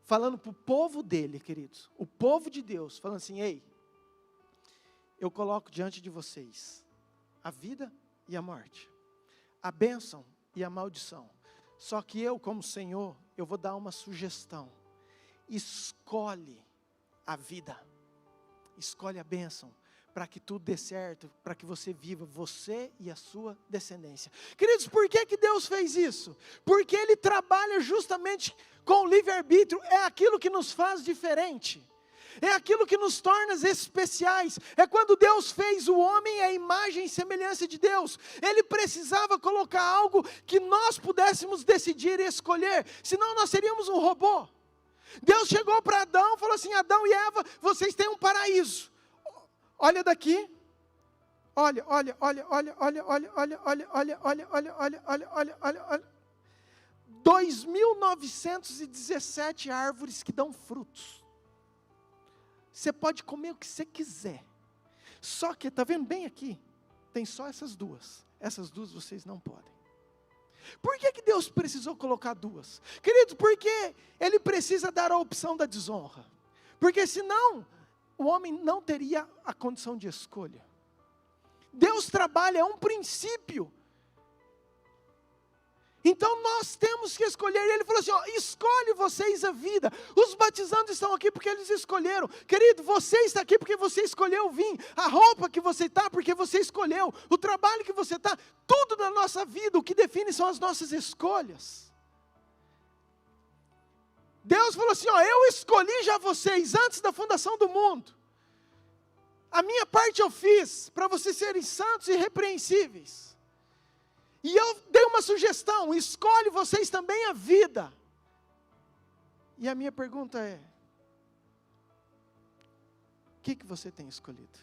falando para o povo dele, queridos. O povo de Deus, falando assim, ei, eu coloco diante de vocês a vida e a morte, a bênção e a maldição. Só que eu, como Senhor, eu vou dar uma sugestão. Escolhe a vida, escolhe a bênção, para que tudo dê certo, para que você viva, você e a sua descendência. Queridos, por que Deus fez isso? Porque Ele trabalha justamente com o livre-arbítrio, é aquilo que nos faz diferente. É aquilo que nos torna especiais. É quando Deus fez o homem à imagem e semelhança de Deus. Ele precisava colocar algo que nós pudéssemos decidir e escolher. Senão nós seríamos um robô. Deus chegou para Adão e falou assim, Adão e Eva, vocês têm um paraíso. Olha daqui. Olha. 2.917 árvores que dão frutos. Você pode comer o que você quiser. Só que, está vendo bem aqui? Tem só essas duas. Essas duas vocês não podem. Por que Deus precisou colocar duas? Queridos, porque Ele precisa dar a opção da desonra. Porque senão, o homem não teria a condição de escolha. Deus trabalha, é um princípio. Então nós temos que escolher. Ele falou assim, ó, escolhe vocês a vida. Os batizandos estão aqui porque eles escolheram. Querido, você está aqui porque você escolheu vir. A roupa que você está porque você escolheu. O trabalho que você está. Tudo na nossa vida, o que define são as nossas escolhas. Deus falou assim, ó, eu escolhi já vocês antes da fundação do mundo. A minha parte eu fiz para vocês serem santos e irrepreensíveis. E eu dei uma sugestão, escolhe vocês também a vida. E a minha pergunta é, o que você tem escolhido?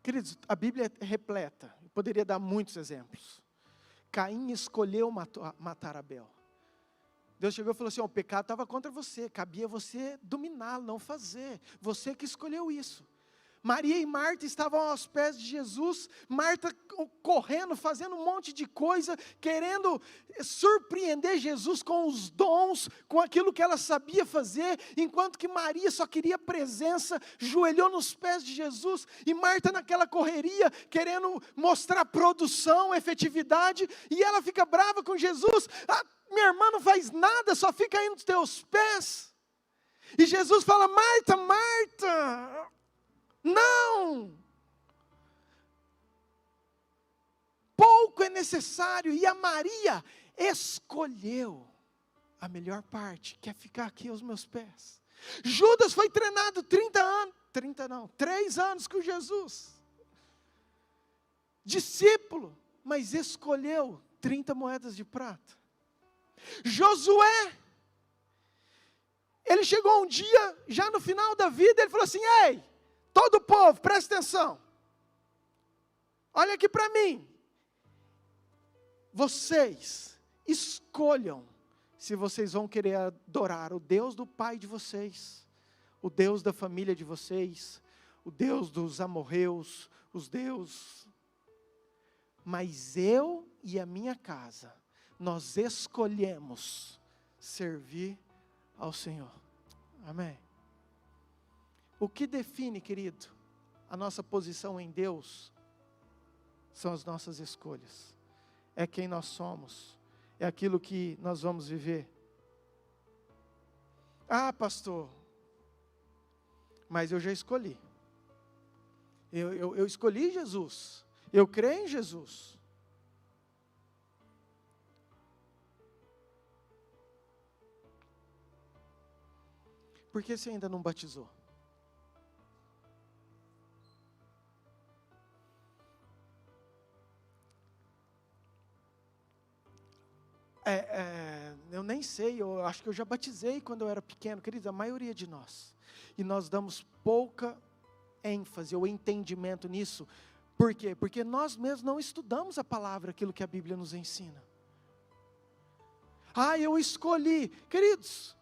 Queridos, a Bíblia é repleta, eu poderia dar muitos exemplos. Caim escolheu matar Abel. Deus chegou e falou assim, ó, o pecado estava contra você, cabia você dominá-lo, não fazer. Você que escolheu isso. Maria e Marta estavam aos pés de Jesus, Marta correndo, fazendo um monte de coisa, querendo surpreender Jesus com os dons, com aquilo que ela sabia fazer, enquanto que Maria só queria presença, joelhou nos pés de Jesus, e Marta naquela correria, querendo mostrar produção, efetividade, e ela fica brava com Jesus, minha irmã não faz nada, só fica aí nos teus pés, e Jesus fala, Marta, Marta, não, pouco é necessário, e a Maria escolheu a melhor parte, que é ficar aqui aos meus pés. Judas foi treinado 3 anos com Jesus, discípulo, mas escolheu 30 moedas de prata. Josué, ele chegou um dia, já no final da vida, ele falou assim, ei, todo o povo, presta atenção. Olha aqui para mim. Vocês escolham se vocês vão querer adorar o Deus do pai de vocês, o Deus da família de vocês, o Deus dos amorreus, os deuses. Mas eu e a minha casa, nós escolhemos servir ao Senhor. Amém. O que define, querido, a nossa posição em Deus, são as nossas escolhas. É quem nós somos, é aquilo que nós vamos viver. Ah, pastor, mas eu já escolhi. Eu escolhi Jesus, eu creio em Jesus. Por que você ainda não batizou? Eu nem sei, eu acho que eu já batizei quando eu era pequeno, queridos, a maioria de nós. E nós damos pouca ênfase ou entendimento nisso. Por quê? Porque nós mesmos não estudamos a palavra, aquilo que a Bíblia nos ensina. Eu escolhi. Queridos,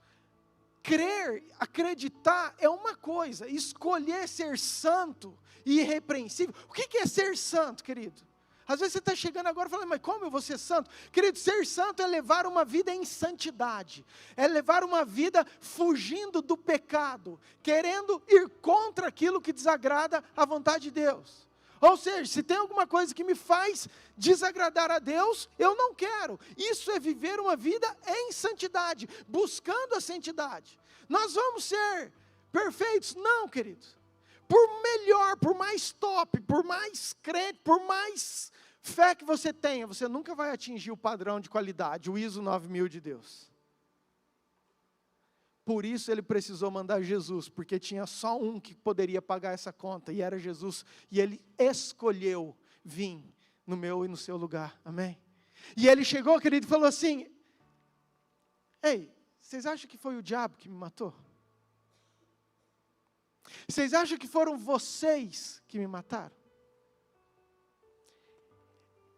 crer, acreditar é uma coisa, escolher ser santo e irrepreensível. O que é ser santo, querido? Às vezes você está chegando agora e falando, mas como eu vou ser santo? Querido, ser santo é levar uma vida em santidade, é levar uma vida fugindo do pecado, querendo ir contra aquilo que desagrada a vontade de Deus. Ou seja, se tem alguma coisa que me faz desagradar a Deus, eu não quero. Isso é viver uma vida em santidade, buscando a santidade. Nós vamos ser perfeitos? Não, querido. Por melhor, por mais top, por mais crente, por mais fé que você tenha, você nunca vai atingir o padrão de qualidade, o ISO 9000 de Deus. Por isso ele precisou mandar Jesus, porque tinha só um que poderia pagar essa conta, e era Jesus, e ele escolheu vir no meu e no seu lugar, amém? E ele chegou, querido, e falou assim, ei, vocês acham que foi o diabo que me matou? Vocês acham que foram vocês que me mataram?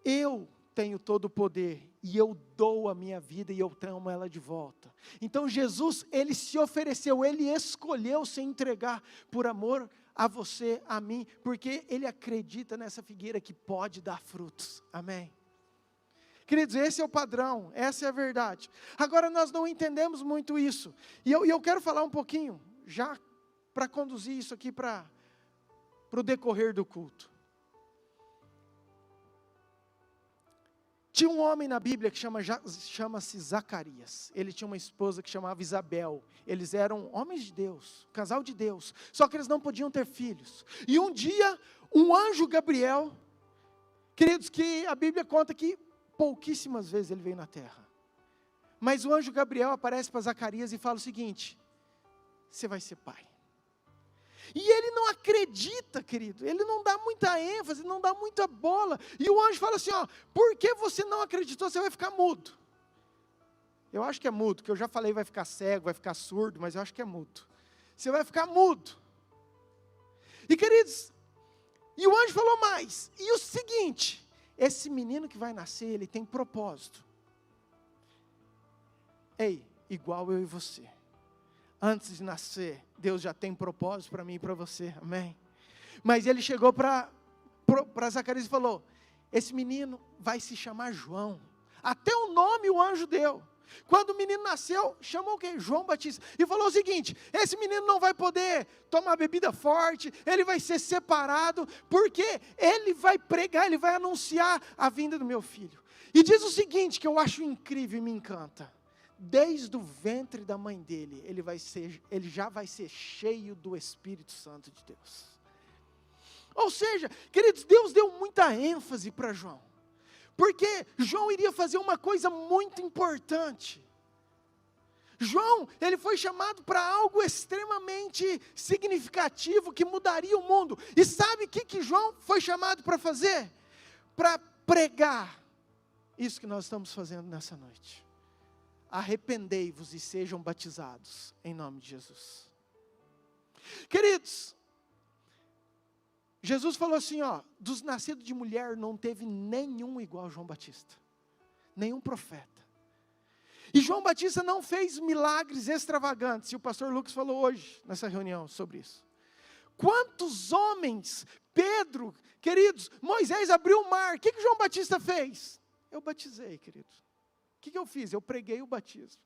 Eu tenho todo o poder, e eu dou a minha vida, e eu tomo ela de volta. Então Jesus, ele se ofereceu, ele escolheu se entregar, por amor a você, a mim, porque ele acredita nessa figueira que pode dar frutos, amém? Queridos, esse é o padrão, essa é a verdade. Agora nós não entendemos muito isso, e eu quero falar um pouquinho, já para conduzir isso aqui para o decorrer do culto. Tinha um homem na Bíblia que chama-se Zacarias. Ele tinha uma esposa que chamava Isabel. Eles eram homens de Deus, casal de Deus. Só que eles não podiam ter filhos. E um dia, um anjo Gabriel, queridos, que a Bíblia conta que pouquíssimas vezes ele veio na terra. Mas o anjo Gabriel aparece para Zacarias e fala o seguinte, você vai ser pai. E ele não acredita, querido, ele não dá muita ênfase, não dá muita bola. E o anjo fala assim, por que você não acreditou, você vai ficar mudo. Eu acho que é mudo, que eu já falei vai ficar cego, vai ficar surdo, mas eu acho que é mudo. Você vai ficar mudo. E queridos, e o anjo falou mais, e o seguinte, esse menino que vai nascer, ele tem propósito. Ei, igual eu e você. Antes de nascer, Deus já tem propósito para mim e para você, amém? Mas ele chegou para Zacarias e falou, esse menino vai se chamar João. Até o nome o anjo deu. Quando o menino nasceu, chamou o quê? João Batista. E falou o seguinte, esse menino não vai poder tomar bebida forte, ele vai ser separado, porque ele vai pregar, ele vai anunciar a vinda do meu filho. E diz o seguinte, que eu acho incrível e me encanta. Desde o ventre da mãe dele, ele já vai ser cheio do Espírito Santo de Deus. Ou seja, queridos, Deus deu muita ênfase para João. Porque João iria fazer uma coisa muito importante. João, ele foi chamado para algo extremamente significativo, que mudaria o mundo. E sabe o que João foi chamado para fazer? Para pregar isso que nós estamos fazendo nessa noite. Arrependei-vos e sejam batizados, em nome de Jesus. Queridos, Jesus falou assim, dos nascidos de mulher não teve nenhum igual a João Batista. Nenhum profeta. E João Batista não fez milagres extravagantes, e o pastor Lucas falou hoje, nessa reunião, sobre isso. Quantos homens, Pedro, queridos, Moisés abriu o mar, o que João Batista fez? Eu batizei, queridos. O que eu fiz? Eu preguei o batismo.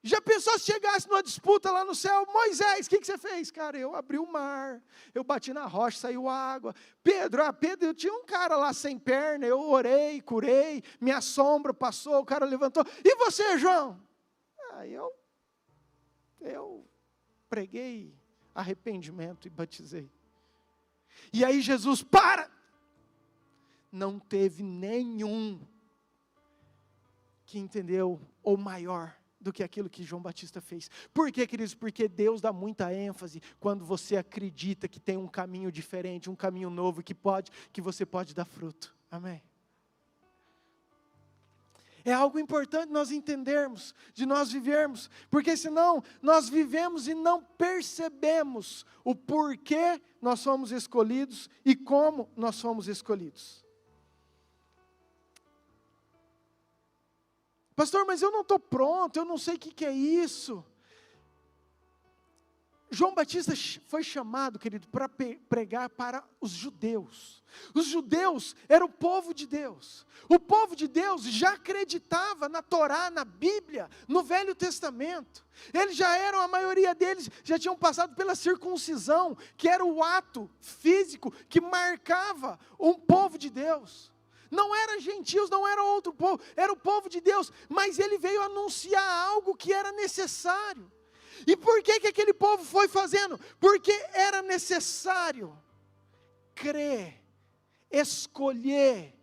Já pensou se chegasse numa disputa lá no céu? Moisés, o que você fez? Cara, eu abri o mar, eu bati na rocha, saiu água. Pedro, eu tinha um cara lá sem perna, eu orei, curei, minha sombra passou, o cara levantou. E você, João? Eu preguei arrependimento e batizei. E aí Jesus, não teve nenhum que entendeu, ou maior do que aquilo que João Batista fez. Por quê, queridos? Porque Deus dá muita ênfase quando você acredita que tem um caminho diferente, um caminho novo, que você pode dar fruto. Amém? É algo importante nós entendermos, de nós vivermos, porque senão nós vivemos e não percebemos o porquê nós somos escolhidos e como nós somos escolhidos. Pastor, mas eu não estou pronto, eu não sei o que é isso. João Batista foi chamado, querido, para pregar para os judeus. Os judeus eram o povo de Deus. O povo de Deus já acreditava na Torá, na Bíblia, no Velho Testamento. Eles já eram, a maioria deles, já tinham passado pela circuncisão, que era o ato físico que marcava um povo de Deus. Não eram gentios, não era outro povo, era o povo de Deus. Mas ele veio anunciar algo que era necessário. E por que aquele povo foi fazendo? Porque era necessário crer, escolher,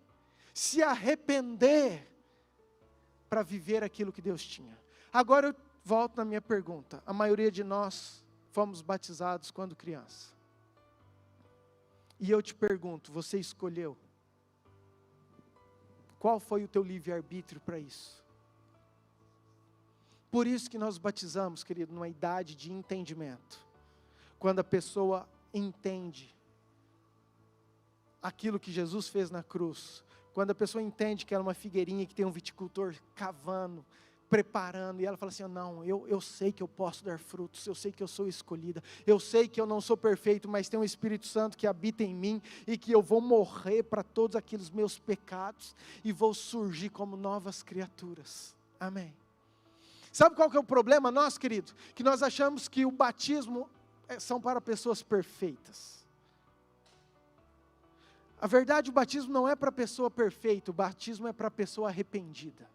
se arrepender para viver aquilo que Deus tinha. Agora eu volto na minha pergunta. A maioria de nós fomos batizados quando criança. E eu te pergunto, você escolheu? Qual foi o teu livre-arbítrio para isso? Por isso que nós batizamos, querido, numa idade de entendimento. Quando a pessoa entende aquilo que Jesus fez na cruz. Quando a pessoa entende que ela é uma figueirinha que tem um viticultor cavando, preparando, e ela fala assim, não, eu sei que eu posso dar frutos, eu sei que eu sou escolhida, eu sei que eu não sou perfeito, mas tem um Espírito Santo que habita em mim, e que eu vou morrer para todos aqueles meus pecados, e vou surgir como novas criaturas. Amém. Sabe qual que é o problema nosso, querido? Que nós achamos que o batismo são para pessoas perfeitas. A verdade, o batismo não é para pessoa perfeita, o batismo é para pessoa arrependida.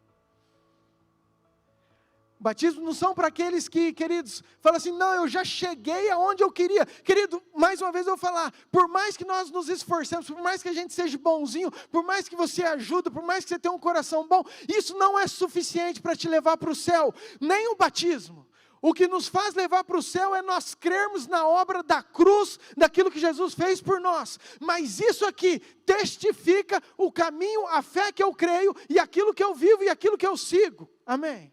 Batismo não são para aqueles que, queridos, falam assim, não, eu já cheguei aonde eu queria. Querido, mais uma vez eu vou falar, por mais que nós nos esforcemos, por mais que a gente seja bonzinho, por mais que você ajude, por mais que você tenha um coração bom, isso não é suficiente para te levar para o céu, nem o batismo. O que nos faz levar para o céu é nós crermos na obra da cruz, daquilo que Jesus fez por nós. Mas isso aqui testifica o caminho, a fé que eu creio, e aquilo que eu vivo e aquilo que eu sigo. Amém?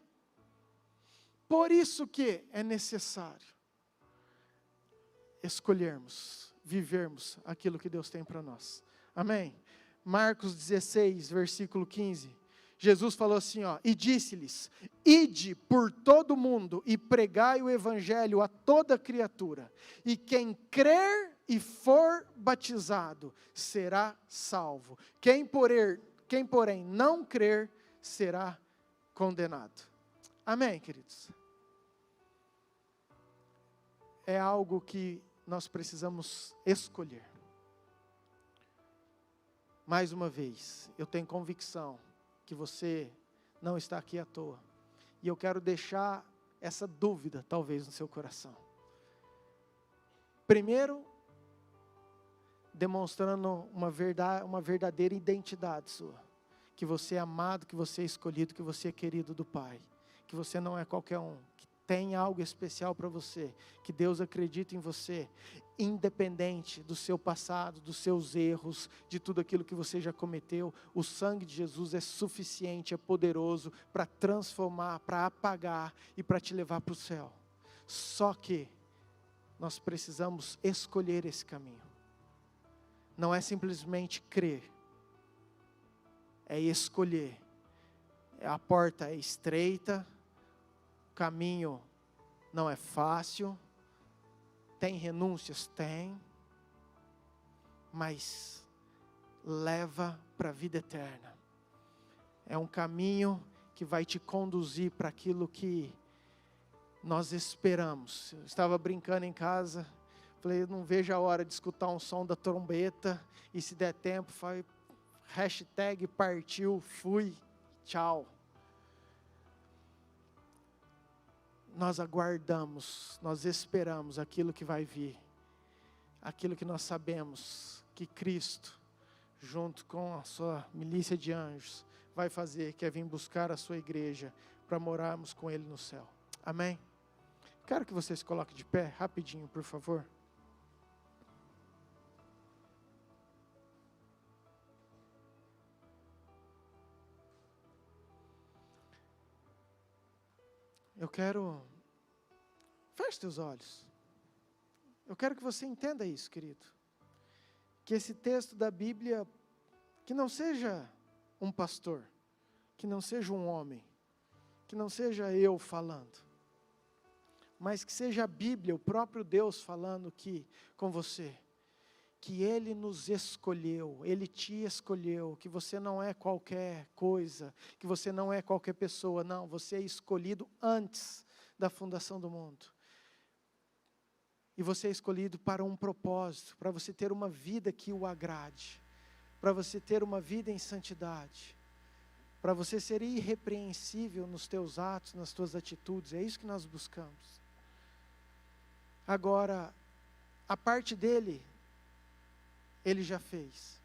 Por isso que é necessário escolhermos, vivermos aquilo que Deus tem para nós. Amém? Marcos 16, versículo 15. Jesus falou assim, e disse-lhes, ide por todo o mundo e pregai o evangelho a toda criatura. E quem crer e for batizado será salvo. Quem porém não crer será condenado. Amém, queridos? É algo que nós precisamos escolher. Mais uma vez, eu tenho convicção que você não está aqui à toa. E eu quero deixar essa dúvida, talvez, no seu coração. Primeiro, demonstrando uma verdadeira identidade sua. Que você é amado, que você é escolhido, que você é querido do Pai. Que você não é qualquer um, que tem algo especial para você, que Deus acredita em você, independente do seu passado, dos seus erros, de tudo aquilo que você já cometeu. O sangue de Jesus é suficiente, é poderoso para transformar, para apagar e para te levar para o céu. Só que nós precisamos escolher esse caminho. Não é simplesmente crer, é escolher. A porta é estreita, o caminho não é fácil, tem renúncias? Tem, mas leva para a vida eterna. É um caminho que vai te conduzir para aquilo que nós esperamos. Eu estava brincando em casa, falei, não vejo a hora de escutar um som da trombeta, e se der tempo, hashtag partiu, fui, tchau. Nós aguardamos, nós esperamos aquilo que vai vir, aquilo que nós sabemos que Cristo, junto com a sua milícia de anjos, vai fazer, que é vir buscar a sua igreja, para morarmos com Ele no céu. Amém? Quero que você se coloque de pé, rapidinho, por favor. Eu quero, feche teus olhos, eu quero que você entenda isso, querido, que esse texto da Bíblia, que não seja um pastor, que não seja um homem, que não seja eu falando, mas que seja a Bíblia, o próprio Deus falando com você, que Ele nos escolheu, Ele te escolheu, que você não é qualquer coisa, que você não é qualquer pessoa, não, você é escolhido antes da fundação do mundo. E você é escolhido para um propósito, para você ter uma vida que o agrade, para você ter uma vida em santidade, para você ser irrepreensível nos teus atos, nas tuas atitudes. É isso que nós buscamos. Agora, a parte dele, Ele já fez.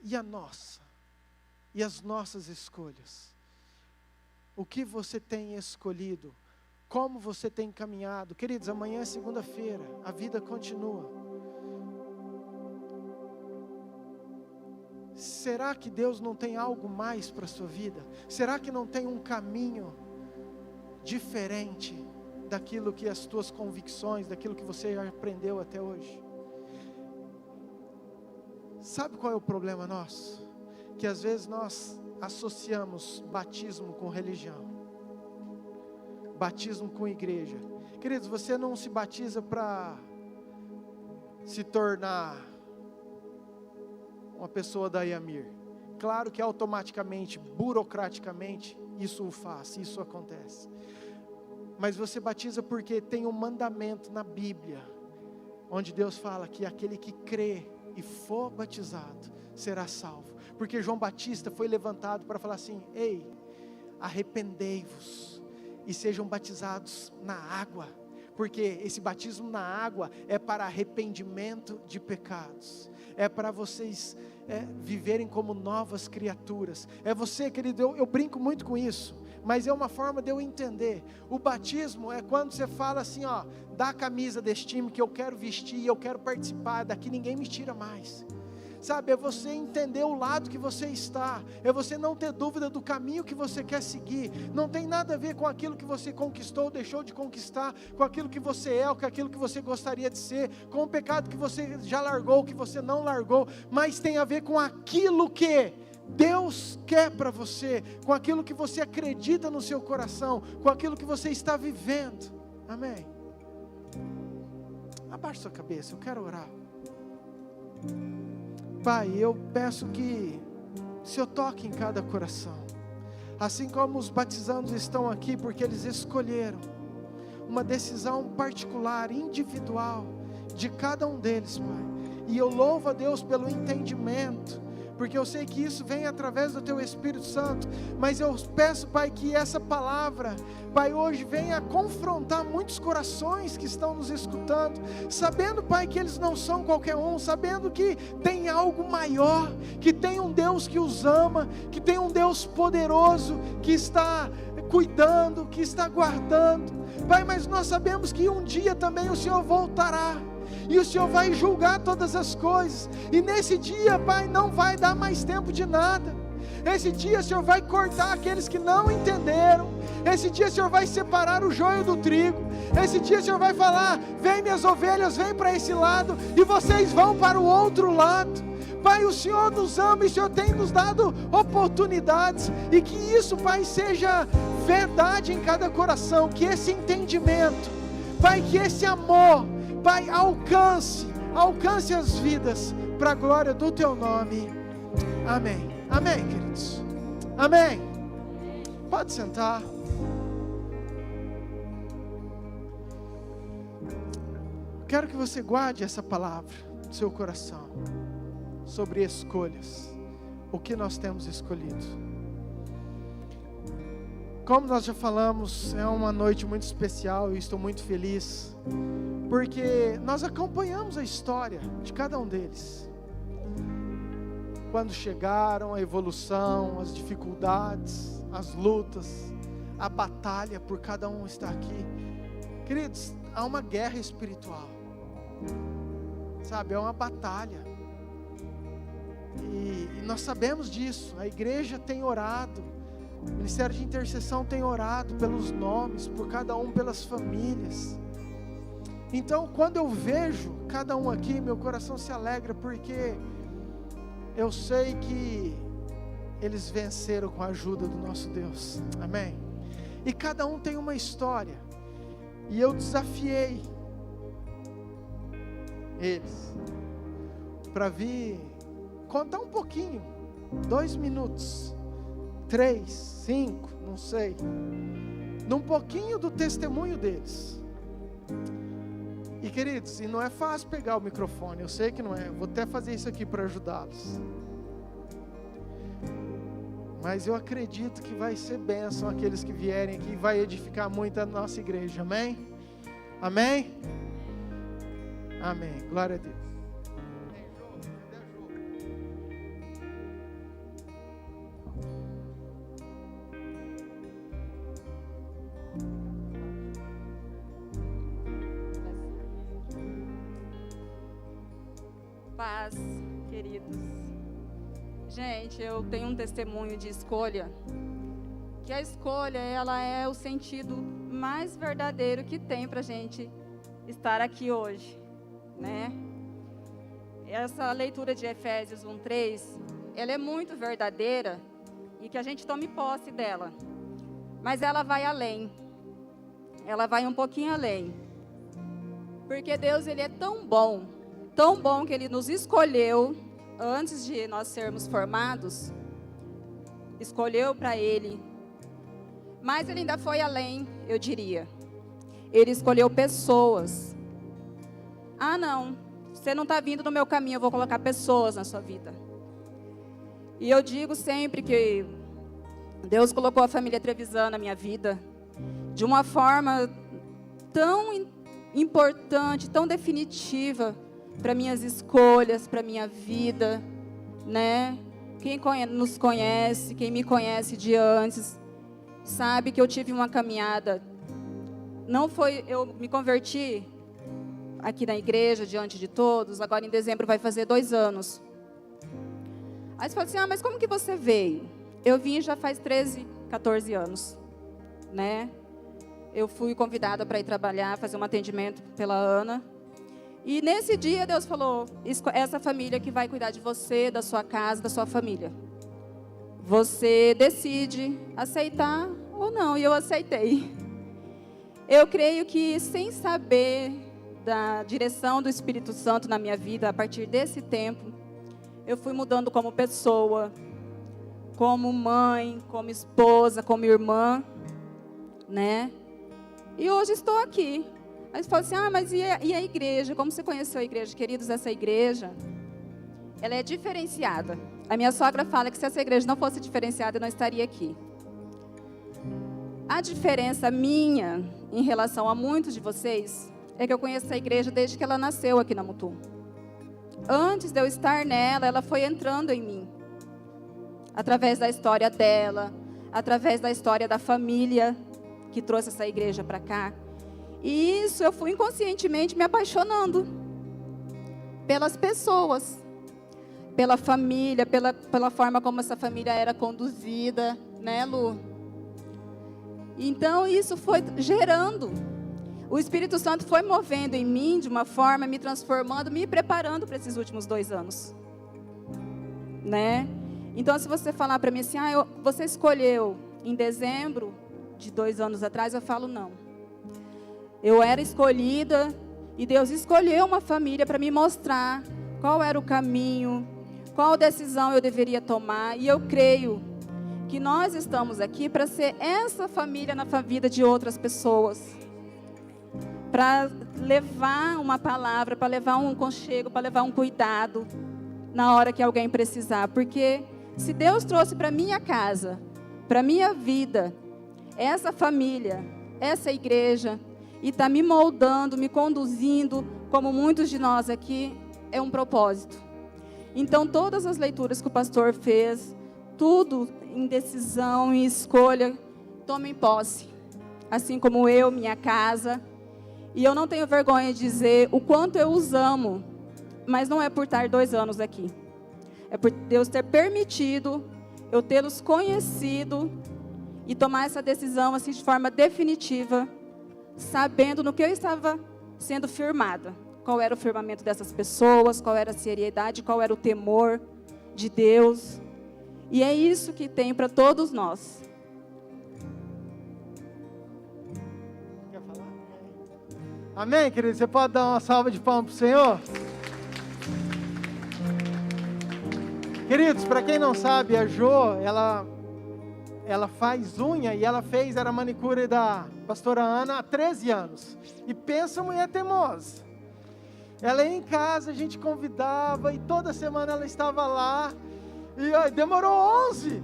E a nossa? E as nossas escolhas? O que você tem escolhido? Como você tem caminhado? Queridos, amanhã é segunda-feira, a vida continua. Será que Deus não tem algo mais para a sua vida? Será que não tem um caminho diferente daquilo que as tuas convicções, daquilo que você já aprendeu até hoje? Sabe qual é o problema nosso? Que às vezes nós associamos batismo com religião, batismo com igreja. Queridos, você não se batiza para se tornar uma pessoa da Yamir. Claro que automaticamente, burocraticamente, isso o faz, isso acontece. Mas você batiza porque tem um mandamento na Bíblia, onde Deus fala que aquele que crê e for batizado será salvo. Porque João Batista foi levantado para falar assim: ei, arrependei-vos e sejam batizados na água, porque esse batismo na água é para arrependimento de pecados, é para vocês viverem como novas criaturas. É você, querido, eu brinco muito com isso, mas é uma forma de eu entender. O batismo é quando você fala assim, ó, dá a camisa desse time que eu quero vestir, eu quero participar, daqui ninguém me tira mais. Sabe, é você entender o lado que você está, é você não ter dúvida do caminho que você quer seguir. Não tem nada a ver com aquilo que você conquistou, deixou de conquistar, com aquilo que você é, ou com aquilo que você gostaria de ser, com o pecado que você já largou, que você não largou, mas tem a ver com aquilo que Deus quer para você, com aquilo que você acredita no seu coração, com aquilo que você está vivendo. Amém? Abaixe sua cabeça, eu quero orar. Pai, eu peço que o Senhor toque em cada coração, assim como os batizandos estão aqui, porque eles escolheram uma decisão particular, individual, de cada um deles, Pai, e eu louvo a Deus pelo entendimento, porque eu sei que isso vem através do Teu Espírito Santo, mas eu peço, Pai, que essa palavra, Pai, hoje venha confrontar muitos corações que estão nos escutando, sabendo, Pai, que eles não são qualquer um, sabendo que tem algo maior, que tem um Deus que os ama, que tem um Deus poderoso, que está cuidando, que está guardando, Pai, mas nós sabemos que um dia também o Senhor voltará, e o Senhor vai julgar todas as coisas, e nesse dia, Pai, não vai dar mais tempo de nada. Esse dia o Senhor vai cortar aqueles que não entenderam. Esse dia o Senhor vai separar o joio do trigo. Esse dia o Senhor vai falar: vem minhas ovelhas, vem para esse lado, e vocês vão para o outro lado. Pai, o Senhor nos ama, e o Senhor tem nos dado oportunidades, e que isso, Pai, seja verdade em cada coração, que esse entendimento, Pai, que esse amor, Pai, alcance as vidas, para a glória do Teu nome. Amém, amém, queridos, amém. Pode sentar. Quero que você guarde essa palavra no seu coração, sobre escolhas, o que nós temos escolhido. Como nós já falamos, é uma noite muito especial, e estou muito feliz, porque nós acompanhamos a história de cada um deles, quando chegaram, a evolução, as dificuldades, as lutas, a batalha por cada um estar aqui. Queridos, há uma guerra espiritual, sabe, é uma batalha, e nós sabemos disso. A igreja tem orado, o Ministério de Intercessão tem orado pelos nomes, por cada um, pelas famílias. Então, quando eu vejo cada um aqui, meu coração se alegra, porque eu sei que eles venceram com a ajuda do nosso Deus. Amém? E cada um tem uma história. E eu desafiei eles para vir contar um pouquinho, 2 minutos, 3, 5, não sei, num pouquinho do testemunho deles. E queridos, e não é fácil pegar o microfone, eu sei que não é, eu vou até fazer isso aqui para ajudá-los. Mas eu acredito que vai ser bênção aqueles que vierem aqui, vai edificar muito a nossa igreja, amém? Amém? Amém, glória a Deus. Paz, queridos. Gente, eu tenho um testemunho de escolha, que a escolha, ela é o sentido mais verdadeiro que tem pra gente estar aqui hoje, né? Essa leitura de Efésios 1:3, ela é muito verdadeira e que a gente tome posse dela. Mas ela vai além. Ela vai um pouquinho além. Porque Deus, ele é tão bom que ele nos escolheu antes de nós sermos formados, escolheu para ele, mas ele ainda foi além, eu diria. Ele escolheu pessoas. Ah, não, você não está vindo no meu caminho, eu vou colocar pessoas na sua vida. E eu digo sempre que Deus colocou a família Trevisan na minha vida de uma forma tão importante, tão definitiva, para minhas escolhas, para minha vida, né? Quem nos conhece, quem me conhece de antes, sabe que eu tive uma caminhada. Não foi, eu me converti aqui na igreja, diante de todos, agora em dezembro vai fazer 2 anos. Aí você fala assim, mas como que você veio? Eu vim já faz 13, 14 anos, né? Eu fui convidada para ir trabalhar, fazer um atendimento pela Ana. E nesse dia Deus falou, essa família que vai cuidar de você, da sua casa, da sua família. Você decide aceitar ou não, e eu aceitei. Eu creio que sem saber da direção do Espírito Santo na minha vida, a partir desse tempo, eu fui mudando como pessoa, como mãe, como esposa, como irmã, né? E hoje estou aqui. Aí você fala assim, mas e a igreja? Como você conheceu a igreja? Queridos, essa igreja, ela é diferenciada. A minha sogra fala que se essa igreja não fosse diferenciada, eu não estaria aqui. A diferença minha, em relação a muitos de vocês, é que eu conheço essa igreja desde que ela nasceu aqui na Mutum. Antes de eu estar nela, ela foi entrando em mim. Através da história dela, através da história da família que trouxe essa igreja para cá. E isso eu fui inconscientemente me apaixonando pelas pessoas, pela família, pela forma como essa família era conduzida, né, Lu? Então isso foi gerando, o Espírito Santo foi movendo em mim de uma forma, me transformando, me preparando para esses últimos 2 anos, né? Então se você falar para mim assim, você escolheu em dezembro de 2 anos atrás, eu falo não. Eu era escolhida e Deus escolheu uma família para me mostrar qual era o caminho, qual decisão eu deveria tomar. E eu creio que nós estamos aqui para ser essa família na vida de outras pessoas. Para levar uma palavra, para levar um aconchego, para levar um cuidado na hora que alguém precisar. Porque se Deus trouxe para minha casa, para minha vida, essa família, essa igreja, e está me moldando, me conduzindo, como muitos de nós aqui, é um propósito. Então, todas as leituras que o pastor fez, tudo em decisão, em escolha, tomem posse. Assim como eu, minha casa. E eu não tenho vergonha de dizer o quanto eu os amo, mas não é por estar 2 anos aqui. É por Deus ter permitido eu tê-los conhecido e tomar essa decisão assim, de forma definitiva, sabendo no que eu estava sendo firmada. Qual era o firmamento dessas pessoas, qual era a seriedade, qual era o temor de Deus. E é isso que tem para todos nós. Quer falar? Amém, querido? Você pode dar uma salva de palmas para o Senhor? Queridos, para quem não sabe, a Jo, ela faz unha e ela era manicure da pastora Ana há 13 anos. E pensa, mulher teimosa. Ela ia em casa, a gente convidava e toda semana ela estava lá. E demorou 11.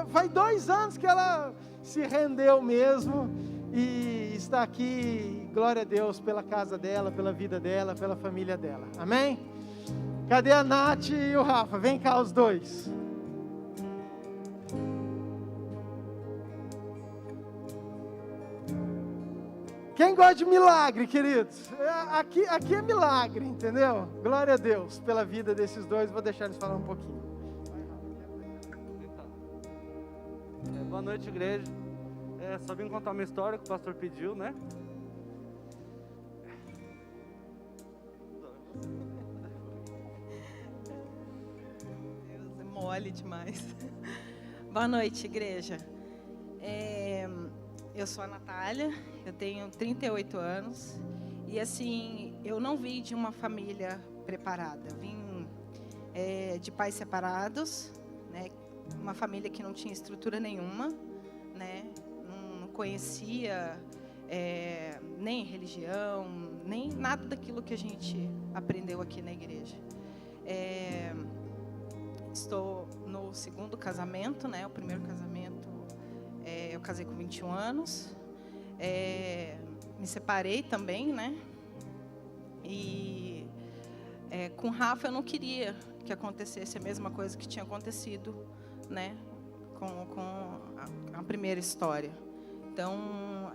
Faz 2 anos que ela se rendeu mesmo. E está aqui, glória a Deus, pela casa dela, pela vida dela, pela família dela. Amém? Cadê a Nath e o Rafa? Vem cá os dois. Quem gosta de milagre, queridos? Aqui é milagre, entendeu? Glória a Deus pela vida desses dois. Vou deixar eles falar um pouquinho. Boa noite, igreja. Só vim contar uma história que o pastor pediu, né? Deus, é mole demais. Boa noite, igreja. Eu sou a Natália, eu tenho 38 anos e assim, eu não vim de uma família preparada, eu vim de pais separados, né? Uma família que não tinha estrutura nenhuma, né? Não conhecia nem religião, nem nada daquilo que a gente aprendeu aqui na igreja. Estou no 2º casamento, né? O primeiro casamento eu casei com 21 anos, me separei também, né? E com o Rafa eu não queria que acontecesse a mesma coisa que tinha acontecido, né? Com a primeira história. Então,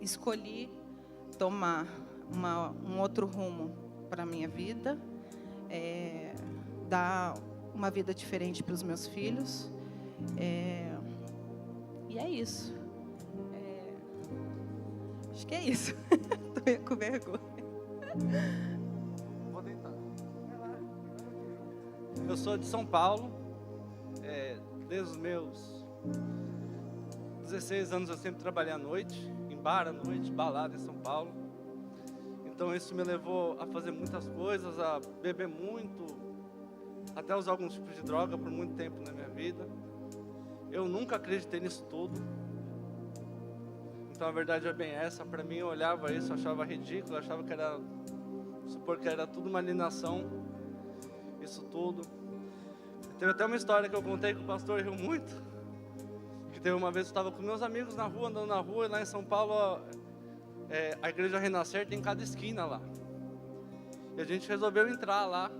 escolhi tomar um outro rumo para a minha vida, dar uma vida diferente para os meus filhos. E é isso. Acho que é isso. Estou com vergonha. Vou deitar. Eu sou de São Paulo. Desde os meus 16 anos eu sempre trabalhei à noite, em bar à noite, balada em São Paulo. Então isso me levou a fazer muitas coisas, a beber muito, até usar alguns tipos de droga por muito tempo na minha vida. Eu nunca acreditei nisso tudo. Então a verdade é bem essa. Para mim eu olhava isso, achava ridículo, achava que era tudo uma alienação, isso tudo. Teve até uma história que eu contei que o pastor riu muito. Que teve uma vez eu estava com meus amigos na rua, andando na rua, e lá em São Paulo a igreja Renascer tem cada esquina lá. E a gente resolveu entrar lá.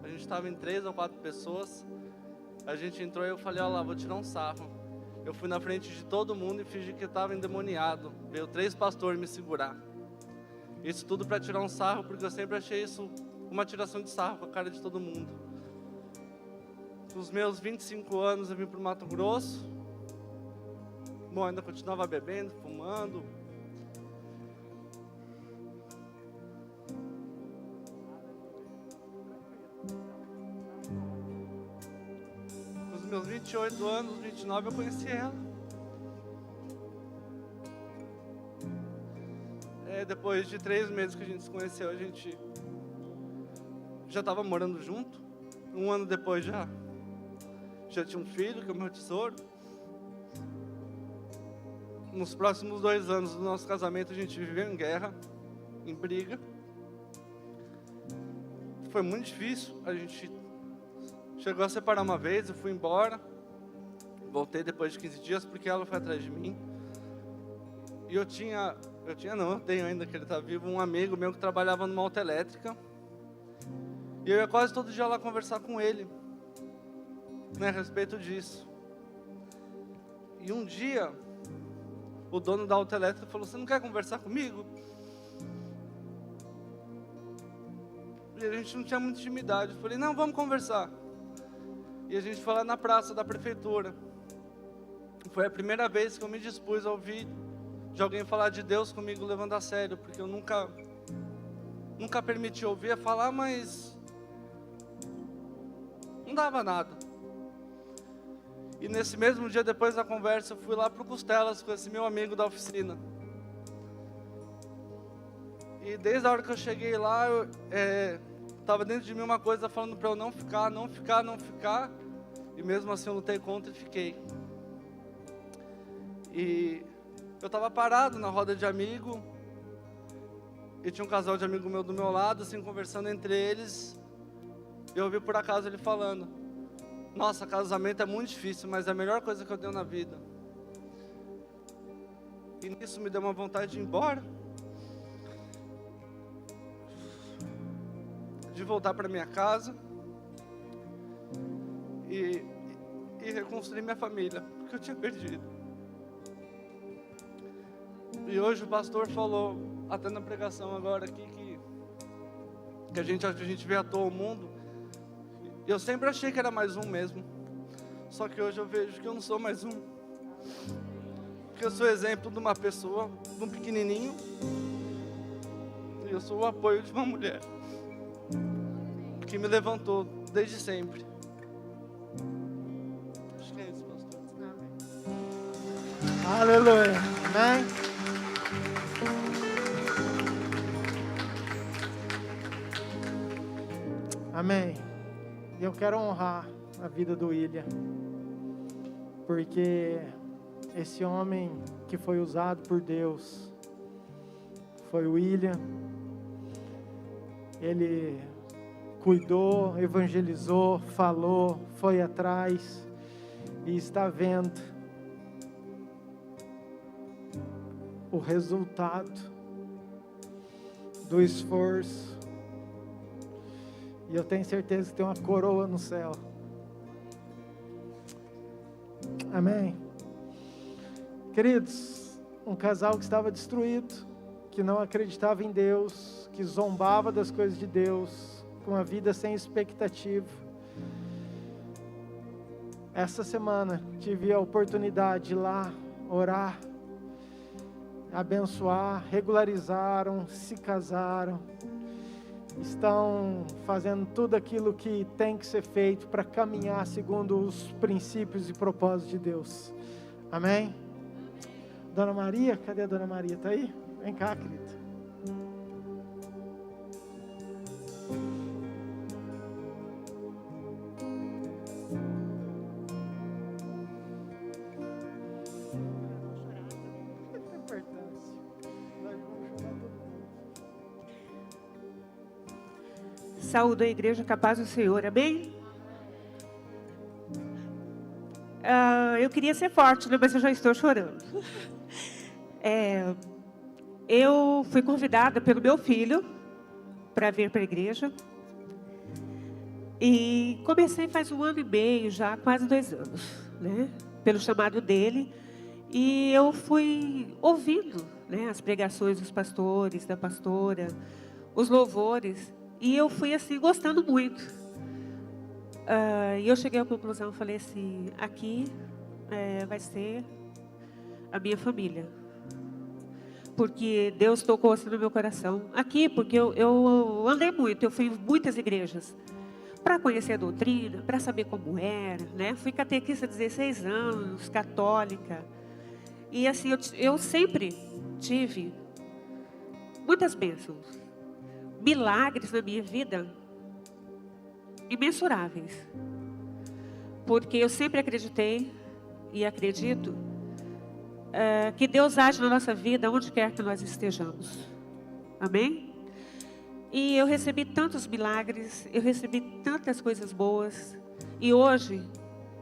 A gente estava em 3 ou 4 pessoas. A gente entrou e eu falei, olha lá, vou tirar um sarro. Eu fui na frente de todo mundo e fingi que estava endemoniado. Veio 3 pastores me segurar. Isso tudo para tirar um sarro, porque eu sempre achei isso uma tiração de sarro com a cara de todo mundo. Nos meus 25 anos eu vim para o Mato Grosso. Bom, ainda continuava bebendo, fumando. Nos meus 28 anos, 29, eu conheci ela. Depois de 3 meses que a gente se conheceu, a gente já estava morando junto. 1 ano depois já tinha um filho, que é o meu tesouro. Nos próximos 2 anos do nosso casamento, a gente viveu em guerra, em briga. Foi muito difícil, a gente chegou a separar uma vez, eu fui embora. Voltei depois de 15 dias porque ela foi atrás de mim. E eu tenho ainda, que ele está vivo, um amigo meu que trabalhava numa autoelétrica. E eu ia quase todo dia lá conversar com ele, né, a respeito disso. E um dia, o dono da autoelétrica falou, você não quer conversar comigo? E a gente não tinha muita intimidade. Eu falei, não, vamos conversar. E a gente foi lá na praça da prefeitura. Foi a primeira vez que eu me dispus a ouvir de alguém falar de Deus comigo, levando a sério, porque eu nunca permiti ouvir falar, mas Não dava nada. E nesse mesmo dia, depois da conversa, eu fui lá pro Costelas com esse meu amigo da oficina. E desde a hora que eu cheguei lá, estava dentro de mim uma coisa falando para eu não ficar, não ficar, não ficar. E mesmo assim eu lutei contra e fiquei. E eu estava parado na roda de amigo. E tinha um casal de amigo meu do meu lado, assim, conversando entre eles. E eu ouvi por acaso ele falando: nossa, casamento é muito difícil, mas é a melhor coisa que eu tenho na vida. E nisso me deu uma vontade de ir embora. De voltar para minha casa. E reconstruir minha família, que eu tinha perdido. E hoje o pastor falou, até na pregação agora aqui, que a gente vê à toa o mundo. Eu sempre achei que era mais um mesmo. Só que hoje eu vejo que eu não sou mais um. Que eu sou exemplo de uma pessoa, de um pequenininho. E eu sou o apoio de uma mulher que me levantou desde sempre. Acho que é isso, pastor. Aleluia. Amém. Amém. E eu quero honrar a vida do William, porque esse homem que foi usado por Deus foi o William. Ele cuidou, evangelizou, falou, foi atrás e está vendo o resultado do esforço. E eu tenho certeza que tem uma coroa no céu. Amém. Queridos, um casal que estava destruído, que não acreditava em Deus, que zombava das coisas de Deus, com uma vida sem expectativa. Essa semana tive a oportunidade de ir lá orar, abençoar, regularizaram, se casaram, estão fazendo tudo aquilo que tem que ser feito para caminhar segundo os princípios e propósitos de Deus. Amém? Dona Maria, cadê a Dona Maria? Está aí? Vem cá, querida. Saúdo a igreja, com a paz do Senhor, amém? Eu queria ser forte, né, mas eu já estou chorando. Eu fui convidada pelo meu filho para vir para a igreja. E comecei faz 1 ano e meio, já quase 2 anos, né? Pelo chamado dele. E eu fui ouvindo, né, as pregações dos pastores, da pastora, os louvores. E eu fui assim, gostando muito. E eu cheguei à conclusão, falei assim, aqui vai ser a minha família. Porque Deus tocou assim no meu coração. Aqui, porque eu andei muito, eu fui em muitas igrejas. Para conhecer a doutrina, para saber como era, né? Fui catequista há 16 anos, católica. E assim, eu sempre tive muitas bênçãos. Milagres na minha vida imensuráveis, porque eu sempre acreditei e acredito que Deus age na nossa vida onde quer que nós estejamos, amém? E eu recebi tantos milagres, eu recebi tantas coisas boas, e hoje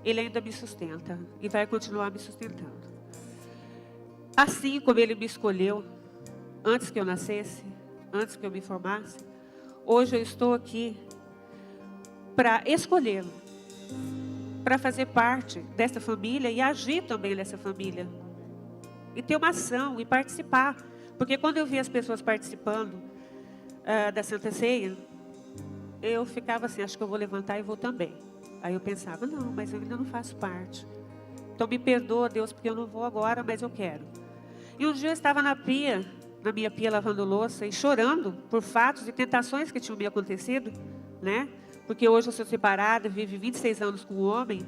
Ele ainda me sustenta e vai continuar me sustentando, assim como Ele me escolheu antes que eu nascesse, antes que eu me formasse. Hoje eu estou aqui para escolhê-lo, para fazer parte dessa família e agir também nessa família. E ter uma ação e participar. Porque quando eu vi as pessoas participando da Santa Ceia, eu ficava assim, acho que eu vou levantar e vou também. Aí eu pensava, não, mas eu ainda não faço parte. Então me perdoa, Deus, porque eu não vou agora, mas eu quero. E um dia eu estava na minha pia lavando louça e chorando por fatos e tentações que tinham me acontecido, né? porque hoje eu sou separada, vivo 26 anos com um homem,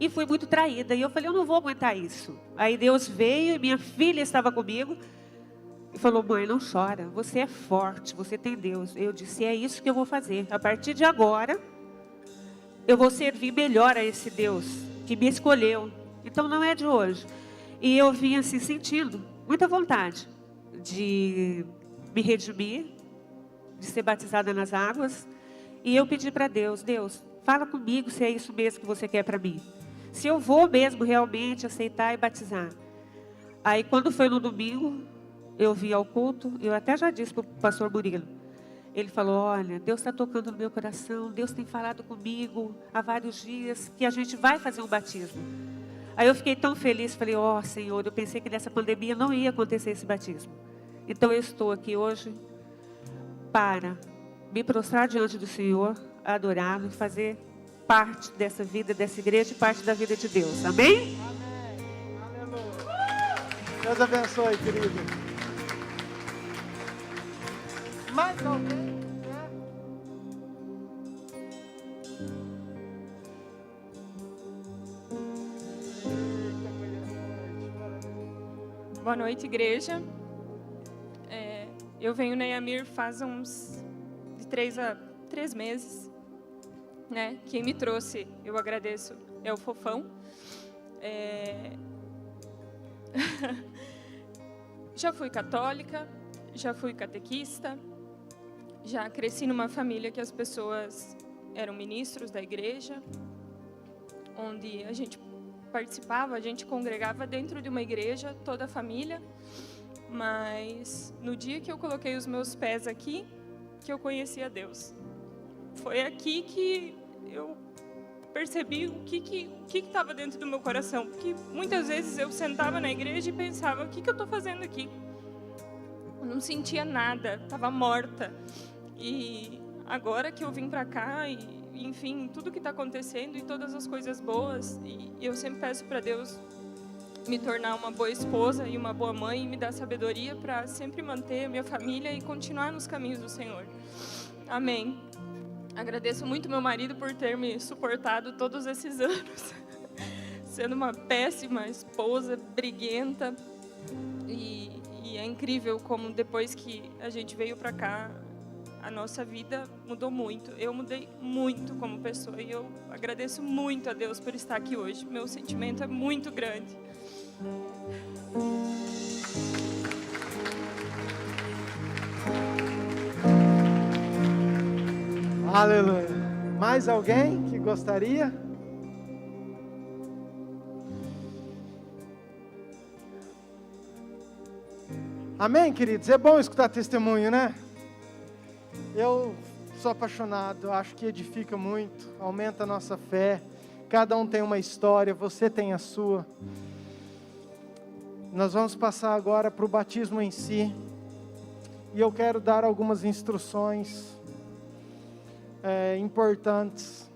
e fui muito traída. E eu falei, eu não vou aguentar isso. Aí Deus veio e minha filha estava comigo e falou, mãe, não chora, você é forte, você tem Deus. Eu disse, é isso que eu vou fazer. A partir de agora, eu vou servir melhor a esse Deus que me escolheu. Então não é de hoje. E eu vim assim sentindo muita vontade de me redimir, de ser batizada nas águas. E eu pedi para Deus, Deus, fala comigo se é isso mesmo que você quer para mim. Se eu vou mesmo realmente aceitar e batizar. Aí quando foi no domingo, eu vim ao culto, eu até já disse para o pastor Murilo. Ele falou, olha, Deus está tocando no meu coração, Deus tem falado comigo há vários dias que a gente vai fazer um batismo. Aí eu fiquei tão feliz, falei, ó Senhor, eu pensei que nessa pandemia não ia acontecer esse batismo. Então eu estou aqui hoje para me prostrar diante do Senhor, adorá-lo e fazer parte dessa vida, dessa igreja e parte da vida de Deus. Amém? Amém. Aleluia. Deus abençoe, querido. Mais alguém? Boa noite, igreja. Eu venho na Yamir faz uns de 3 a 3 meses, né? Quem me trouxe, eu agradeço, é o Fofão. Já fui católica, já fui catequista, já cresci numa família que as pessoas eram ministros da igreja, onde a gente participava, a gente congregava dentro de uma igreja, toda a família. Mas no dia que eu coloquei os meus pés aqui, que eu conheci a Deus. Foi aqui que eu percebi o que estava dentro do meu coração. Porque muitas vezes eu sentava na igreja e pensava, o que eu estou fazendo aqui? Eu não sentia nada, estava morta. E agora que eu vim para cá, e enfim, tudo que está acontecendo e todas as coisas boas, e eu sempre peço para Deus me tornar uma boa esposa e uma boa mãe e me dar sabedoria para sempre manter a minha família e continuar nos caminhos do Senhor. Amém. Agradeço muito meu marido por ter me suportado todos esses anos, sendo uma péssima esposa, briguenta. E é incrível como depois que a gente veio para cá, a nossa vida mudou muito. Eu mudei muito como pessoa e eu agradeço muito a Deus por estar aqui hoje. Meu sentimento é muito grande. Aleluia. Mais alguém que gostaria? Amém, queridos? É bom escutar testemunho, né? Eu sou apaixonado, acho que edifica muito, aumenta a nossa fé. Cada um tem uma história, você tem a sua. Nós vamos passar agora para o batismo em si. E eu quero dar algumas instruções importantes.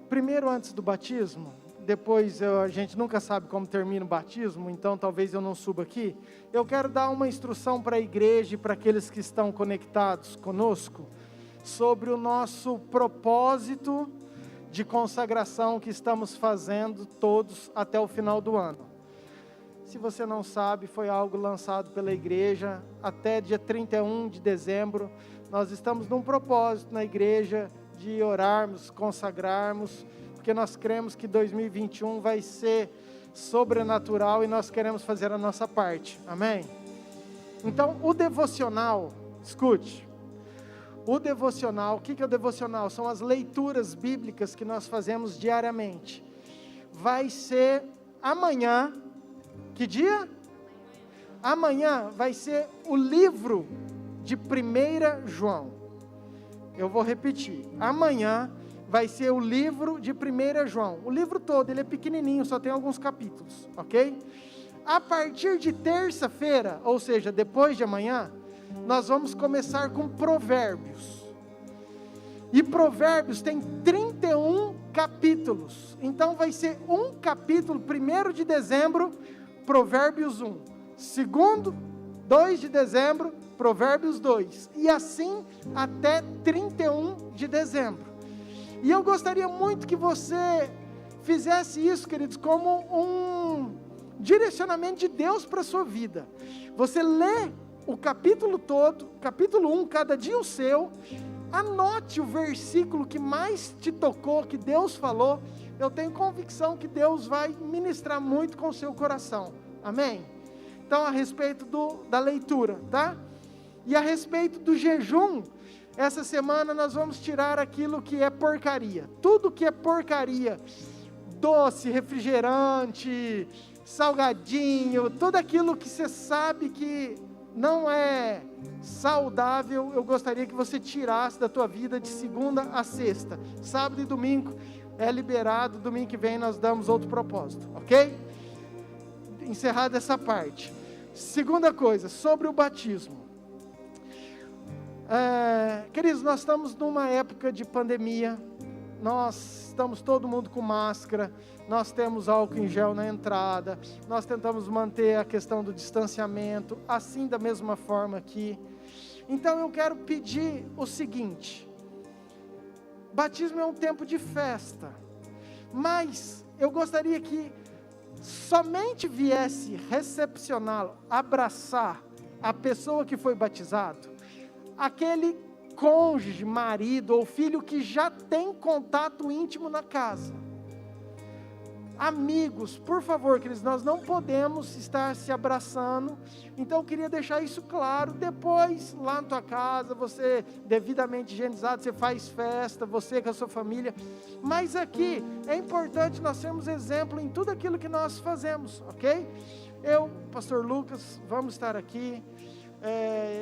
Primeiro, antes do batismo, depois a gente nunca sabe como termina o batismo, então talvez eu não suba aqui. Eu quero dar uma instrução para a igreja e para aqueles que estão conectados conosco sobre o nosso propósito de consagração que estamos fazendo todos até o final do ano. Se você não sabe, foi algo lançado pela igreja até dia 31 de dezembro. Nós estamos num propósito na igreja de orarmos, consagrarmos, porque nós cremos que 2021 vai ser sobrenatural e nós queremos fazer a nossa parte. Amém? Então, o devocional, escute. O devocional, o que é o devocional? São as leituras bíblicas que nós fazemos diariamente. Vai ser amanhã, que dia? Amanhã vai ser o livro de 1 João. Eu vou repetir. Amanhã vai ser o livro de 1 João. O livro todo, ele é pequenininho, só tem alguns capítulos, ok? A partir de terça-feira, ou seja, depois de amanhã, nós vamos começar com Provérbios. E Provérbios tem 31 capítulos. Então vai ser um capítulo, 1º de dezembro, Provérbios 1. 2º, 2 de dezembro, Provérbios 2. E assim até 31 de dezembro. E eu gostaria muito que você fizesse isso, queridos, como um direcionamento de Deus para a sua vida. Você lê o capítulo todo, capítulo 1, cada dia o seu. Anote o versículo que mais te tocou, que Deus falou. Eu tenho convicção que Deus vai ministrar muito com o seu coração. Amém? Então, a respeito da leitura, tá? E a respeito do jejum, essa semana nós vamos tirar aquilo que é porcaria. Tudo que é porcaria, doce, refrigerante, salgadinho, tudo aquilo que você sabe que não é saudável, eu gostaria que você tirasse da tua vida de segunda a sexta. Sábado e domingo é liberado, domingo que vem nós damos outro propósito, ok? Encerrada essa parte. Segunda coisa, sobre o batismo. Queridos, nós estamos numa época de pandemia, nós estamos todo mundo com máscara, nós temos álcool em gel na entrada, nós tentamos manter a questão do distanciamento, assim da mesma forma aqui. Então eu quero pedir o seguinte: batismo é um tempo de festa, mas eu gostaria que somente viesse recepcioná-lo, abraçar a pessoa que foi batizado, aquele cônjuge, marido ou filho que já tem contato íntimo na casa. Amigos, por favor, queridos, nós não podemos estar se abraçando, então eu queria deixar isso claro. Depois, lá na tua casa, você devidamente higienizado, você faz festa, você com a sua família, mas aqui é importante nós sermos exemplo em tudo aquilo que nós fazemos, ok? Eu, pastor Lucas, vamos estar aqui,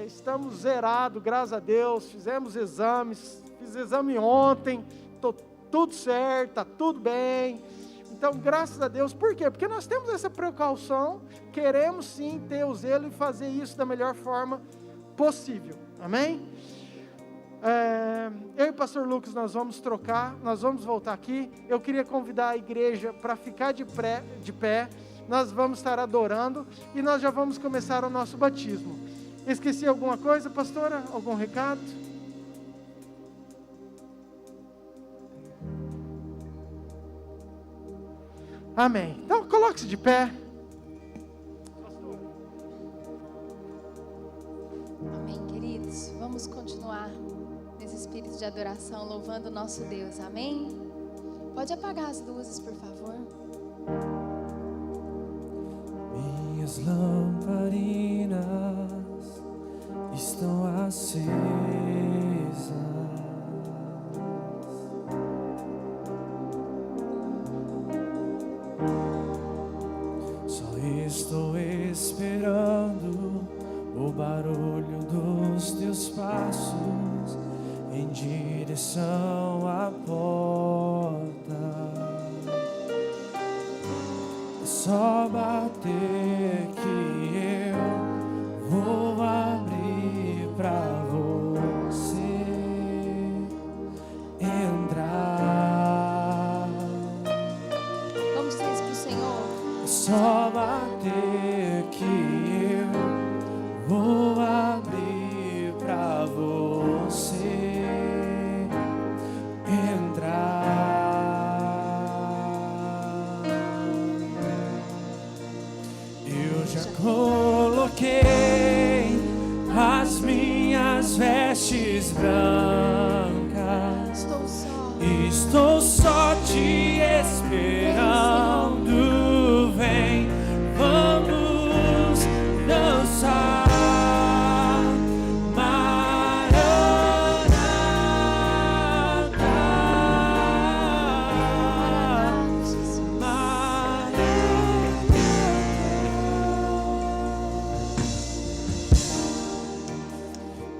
estamos zerados, graças a Deus, fizemos exames, fiz exame ontem, estou tudo certo, está tudo bem. Então, graças a Deus, por quê? Porque nós temos essa precaução, queremos sim ter o zelo e fazer isso da melhor forma possível, amém? Eu e o pastor Lucas, nós vamos trocar, nós vamos voltar aqui. Eu queria convidar a igreja para ficar de pé, nós vamos estar adorando e nós já vamos começar o nosso batismo. Esqueci alguma coisa, pastora? Algum recado? Amém. Então, coloque-se de pé. Amém, queridos. Vamos continuar nesse espírito de adoração, louvando o nosso Deus. Amém? Pode apagar as luzes, por favor. Minhas lamparinas estão acesas. Estou esperando o barulho dos teus passos em direção à porta. É só bater que eu vou abrir pra você entrar. Vamos dizer isso pro Senhor. É só bater que eu vou abrir pra você entrar. Eu já coloquei as minhas vestes brancas. Estou só te esperando. Vem, vamos dançar.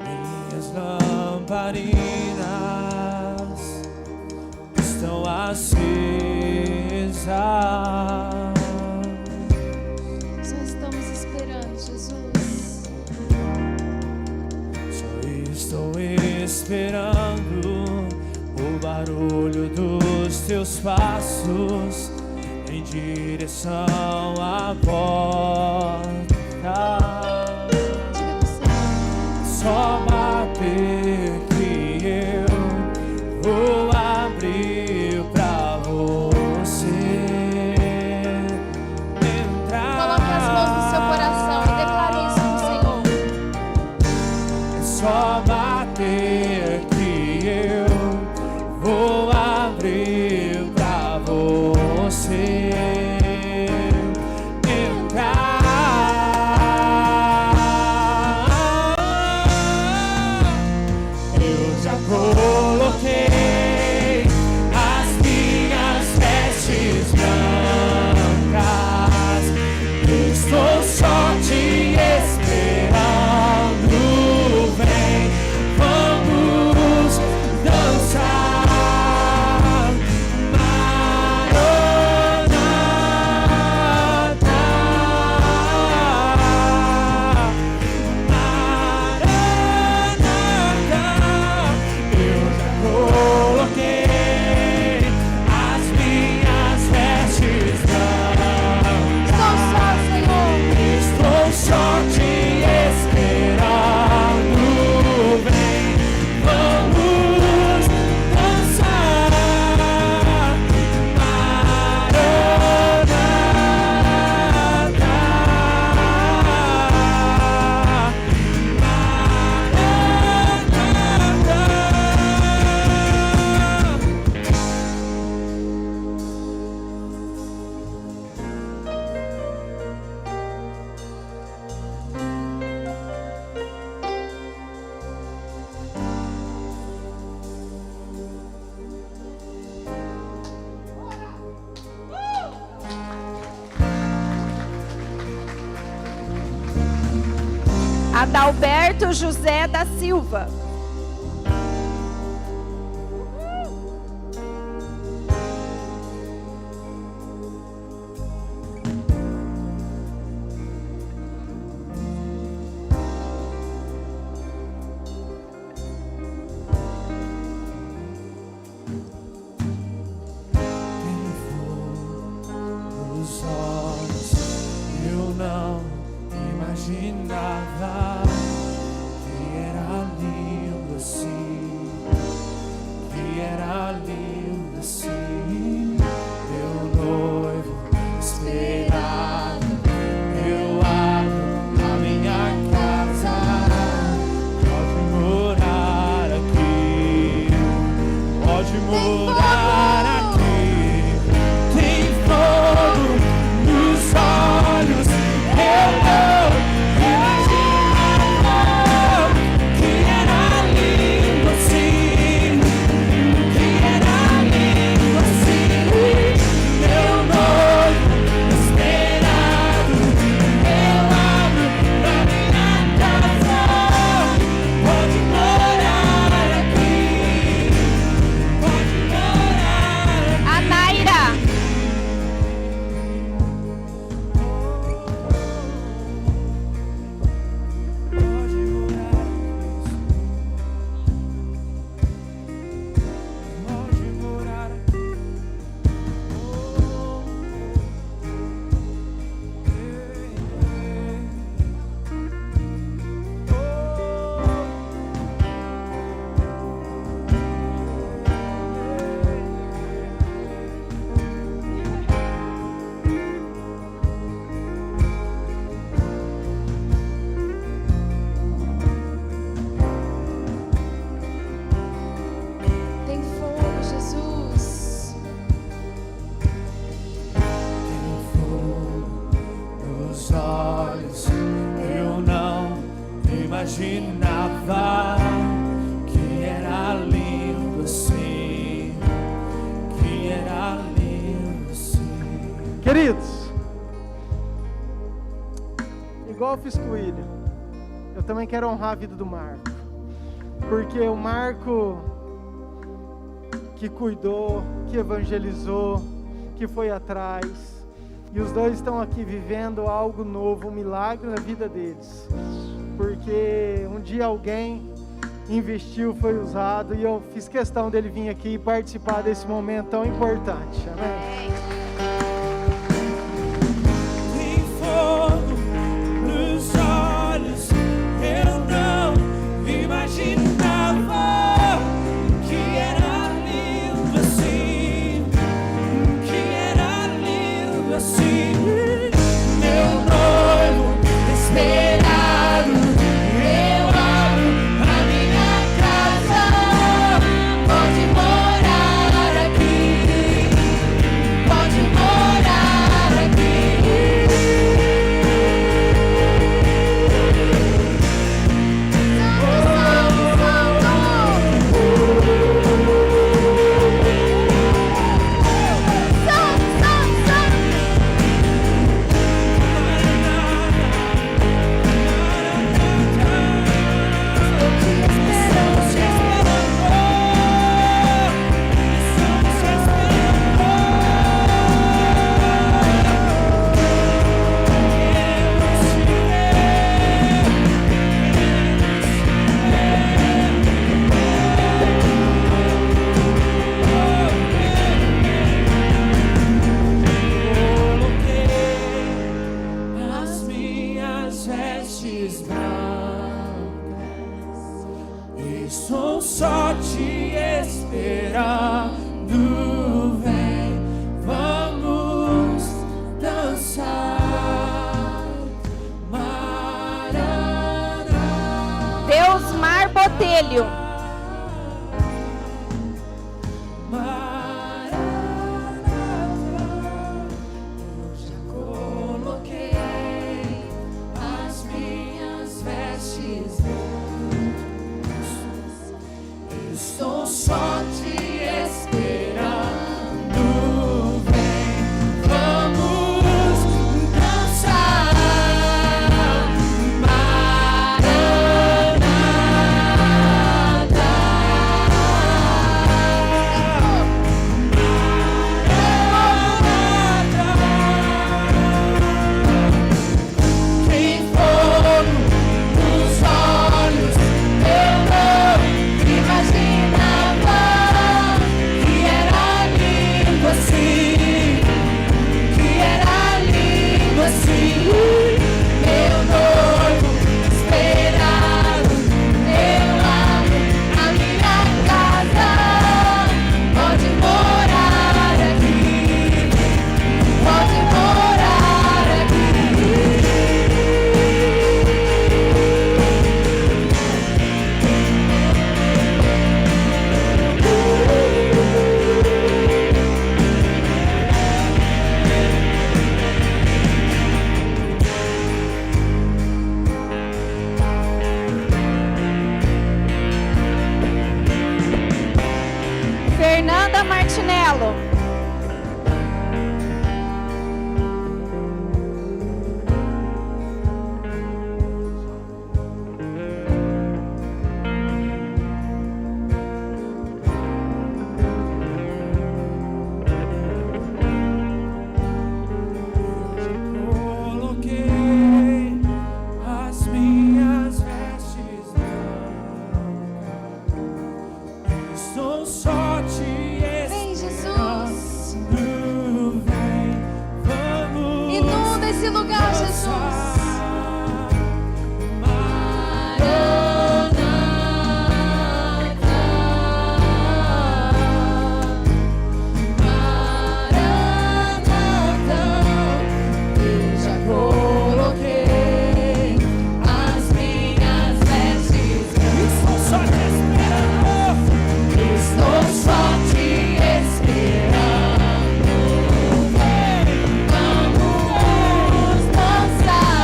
Minhas lamparinas estão acesas. Só estamos esperando, Jesus. Só estou esperando o barulho dos teus passos em direção à porta. Diga pro Senhor. só bater que eu vou abrir pra você entrar. Coloque as mãos no seu coração e declare isso pro Senhor. É só bater que eu vou abrir pra você entrar. Eu já coloquei as minhas vestes brancas. Estou só te esperando. Vem, vamos dançar. Maranata, Maranata. Eu já coloquei as minhas vestes brancas. Estou só, Senhor. Estou só te esperando. Vem, vamos dançar. Adalberto José da Silva. Os olhos eu não imaginava que era lindo assim, que era lindo assim. Meu noivo esperado, eu abro a minha casa, pode morar aqui, pode morar aqui. Tem fogo nos olhos, eu não imaginava que era lindo assim, que era lindo assim. Meu noivo esperado, eu abro pra minha casa, pode morar aqui, pode morar aqui. A Naira. Pode morar aqui. Tem fogo, Jesus. Tem fogo nos olhos, eu não imaginava que era lindo assim, que era lindo assim. Queridos, igual eu fiz com o William, eu também quero honrar a vida do Marco, porque o Marco que cuidou, que evangelizou, que foi atrás, e os dois estão aqui vivendo algo novo, um milagre na vida deles, porque um dia alguém investiu, foi usado, e eu fiz questão dele vir aqui e participar desse momento tão importante. Amém? Tem fogo nos olhos, eu não estou só te esperando. Vem, vamos dançar. Maranata. Deusmar Botelho. Estou só te esperando. Vem, vamos dançar. Maranata. Tem fogo nos olhos, eu não imaginava que era lindo assim, que era lindo assim. Meu noivo esperado, eu amo a minha casa. Pode morar aqui, pode morar aqui. Fernanda Martinello. Coloquei as minhas vestes brancas. Estou só te Vem, Jesus. esperando. Vem, vamos Inunda esse lugar, Jesus. dançar. Eu já coloquei as minhas vestes. Estou só te esperando. Estou só te esperando. Vem, vamos dançar.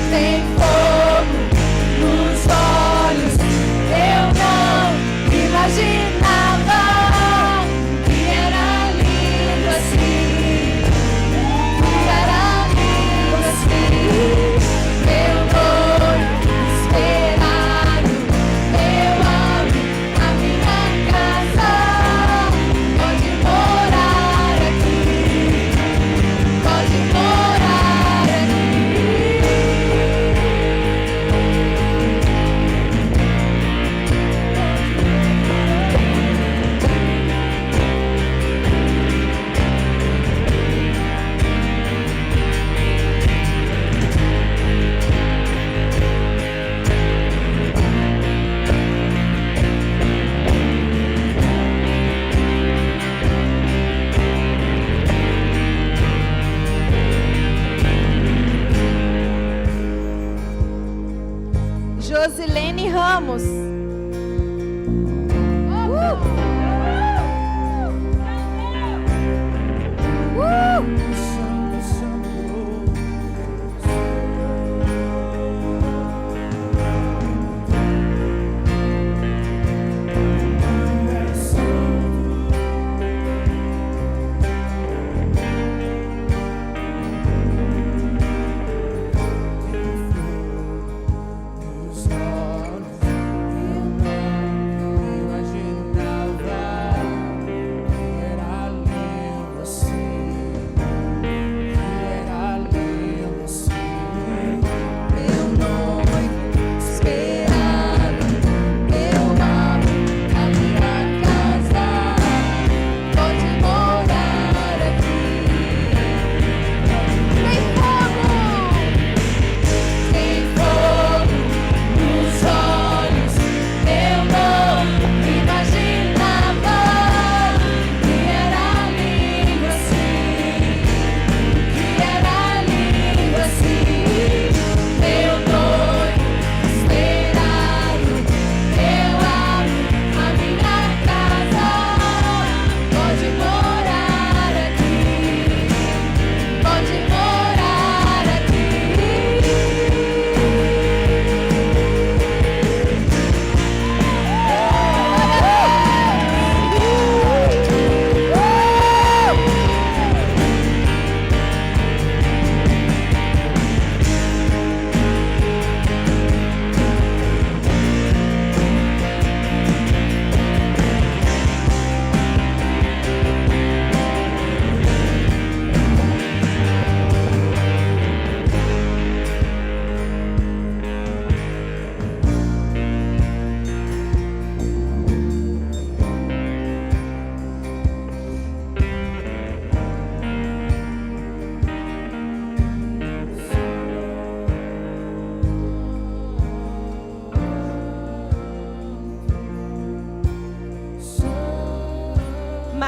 Tem fogo nos olhos, eu não imaginava que era lindo assim, que era lindo assim. Meu noivo esperado, eu amo a minha casa. Pode morar aqui, pode morar aqui. Josilene Ramos. Nos olhos, eu não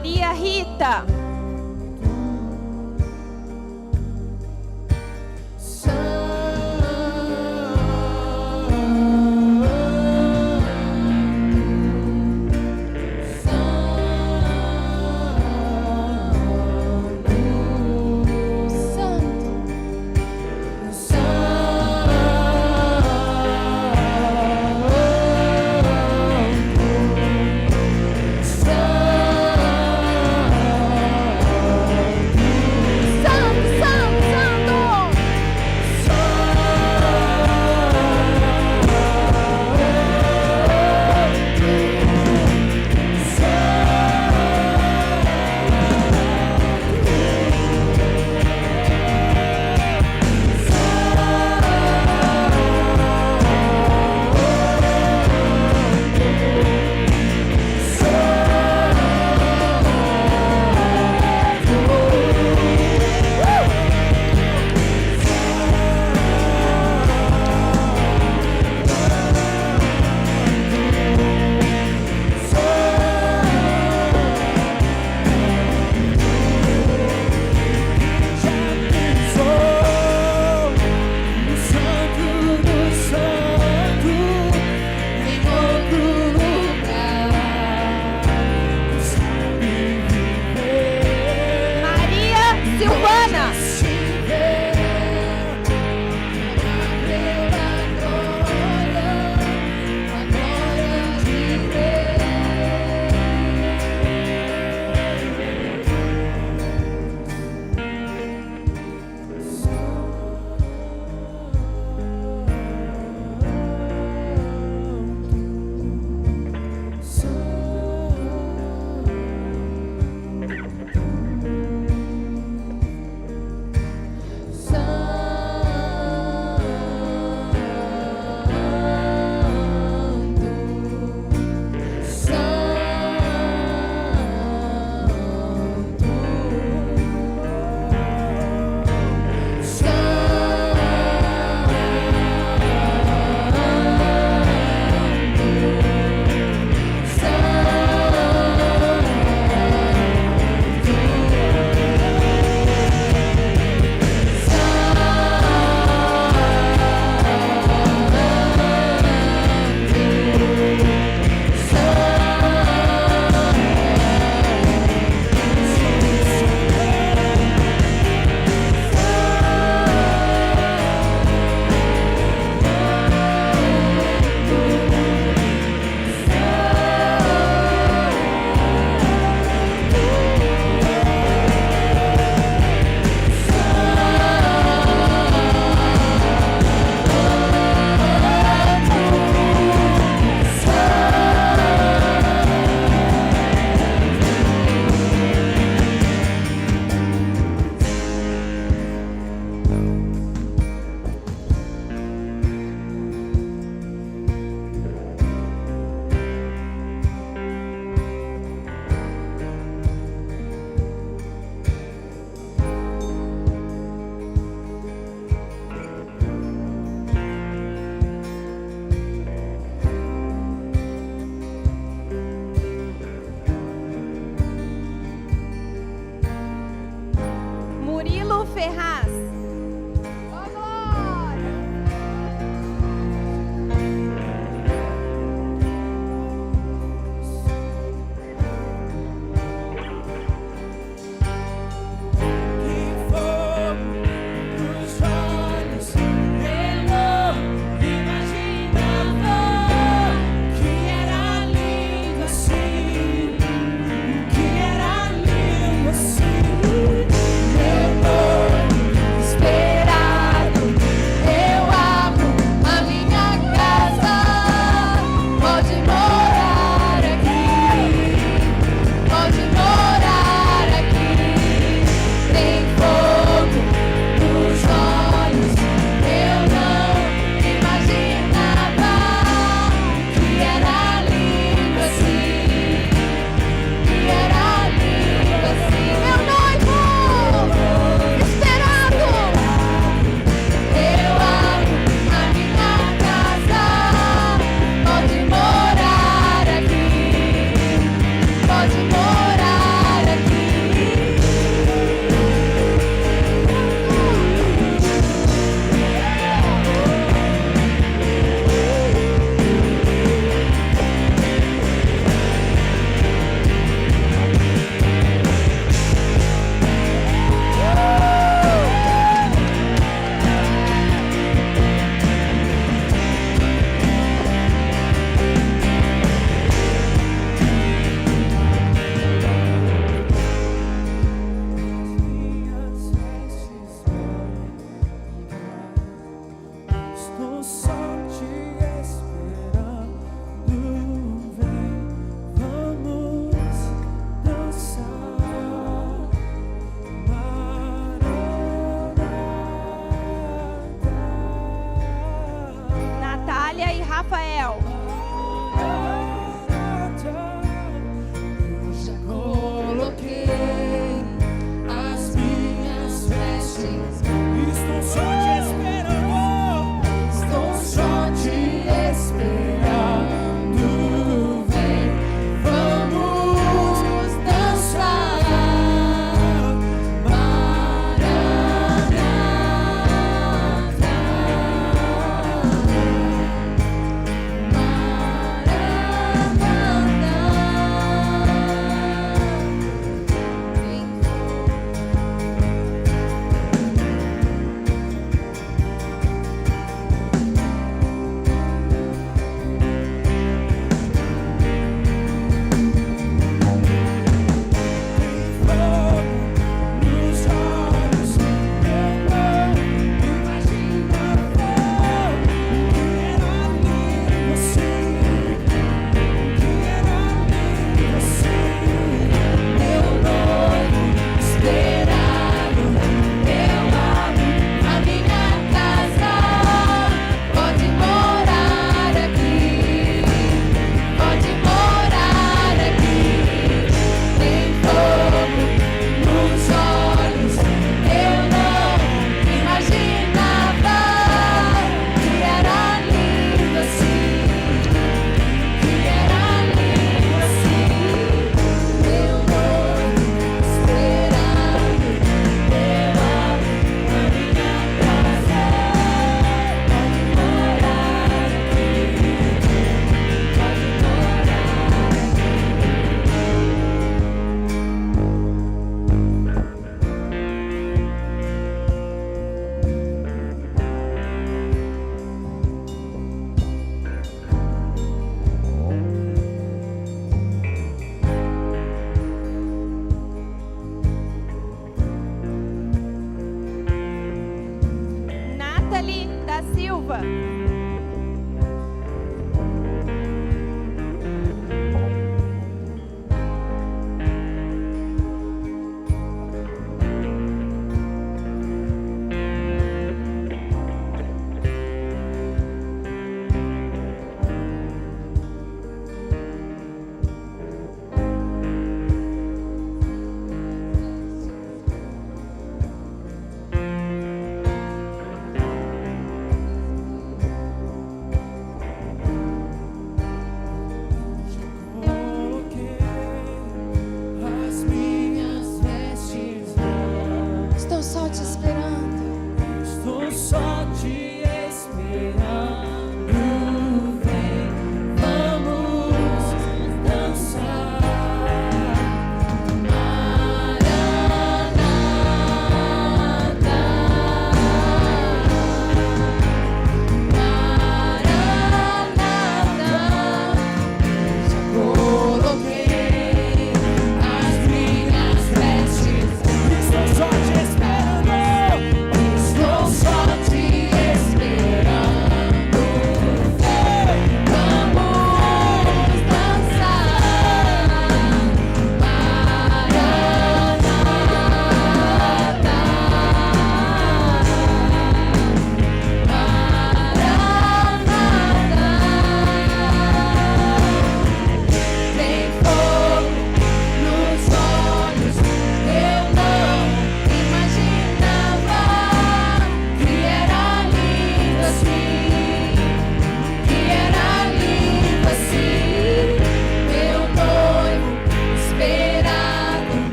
Maria Rita. Santo,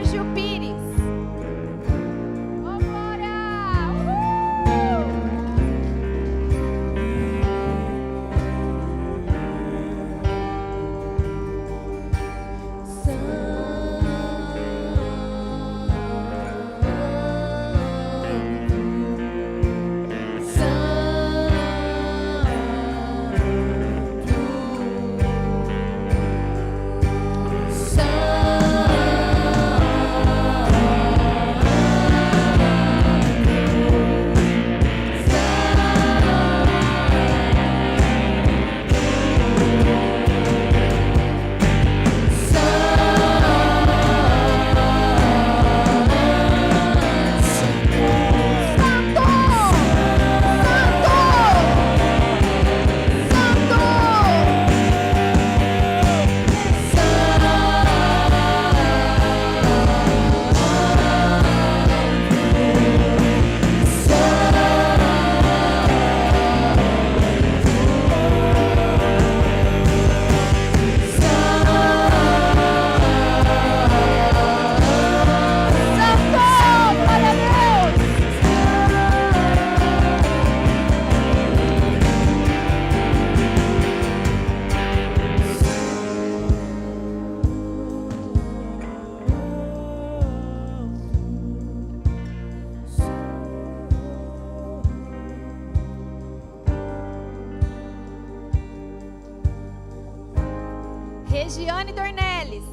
Sérgio Pires. Regiane Dornelles.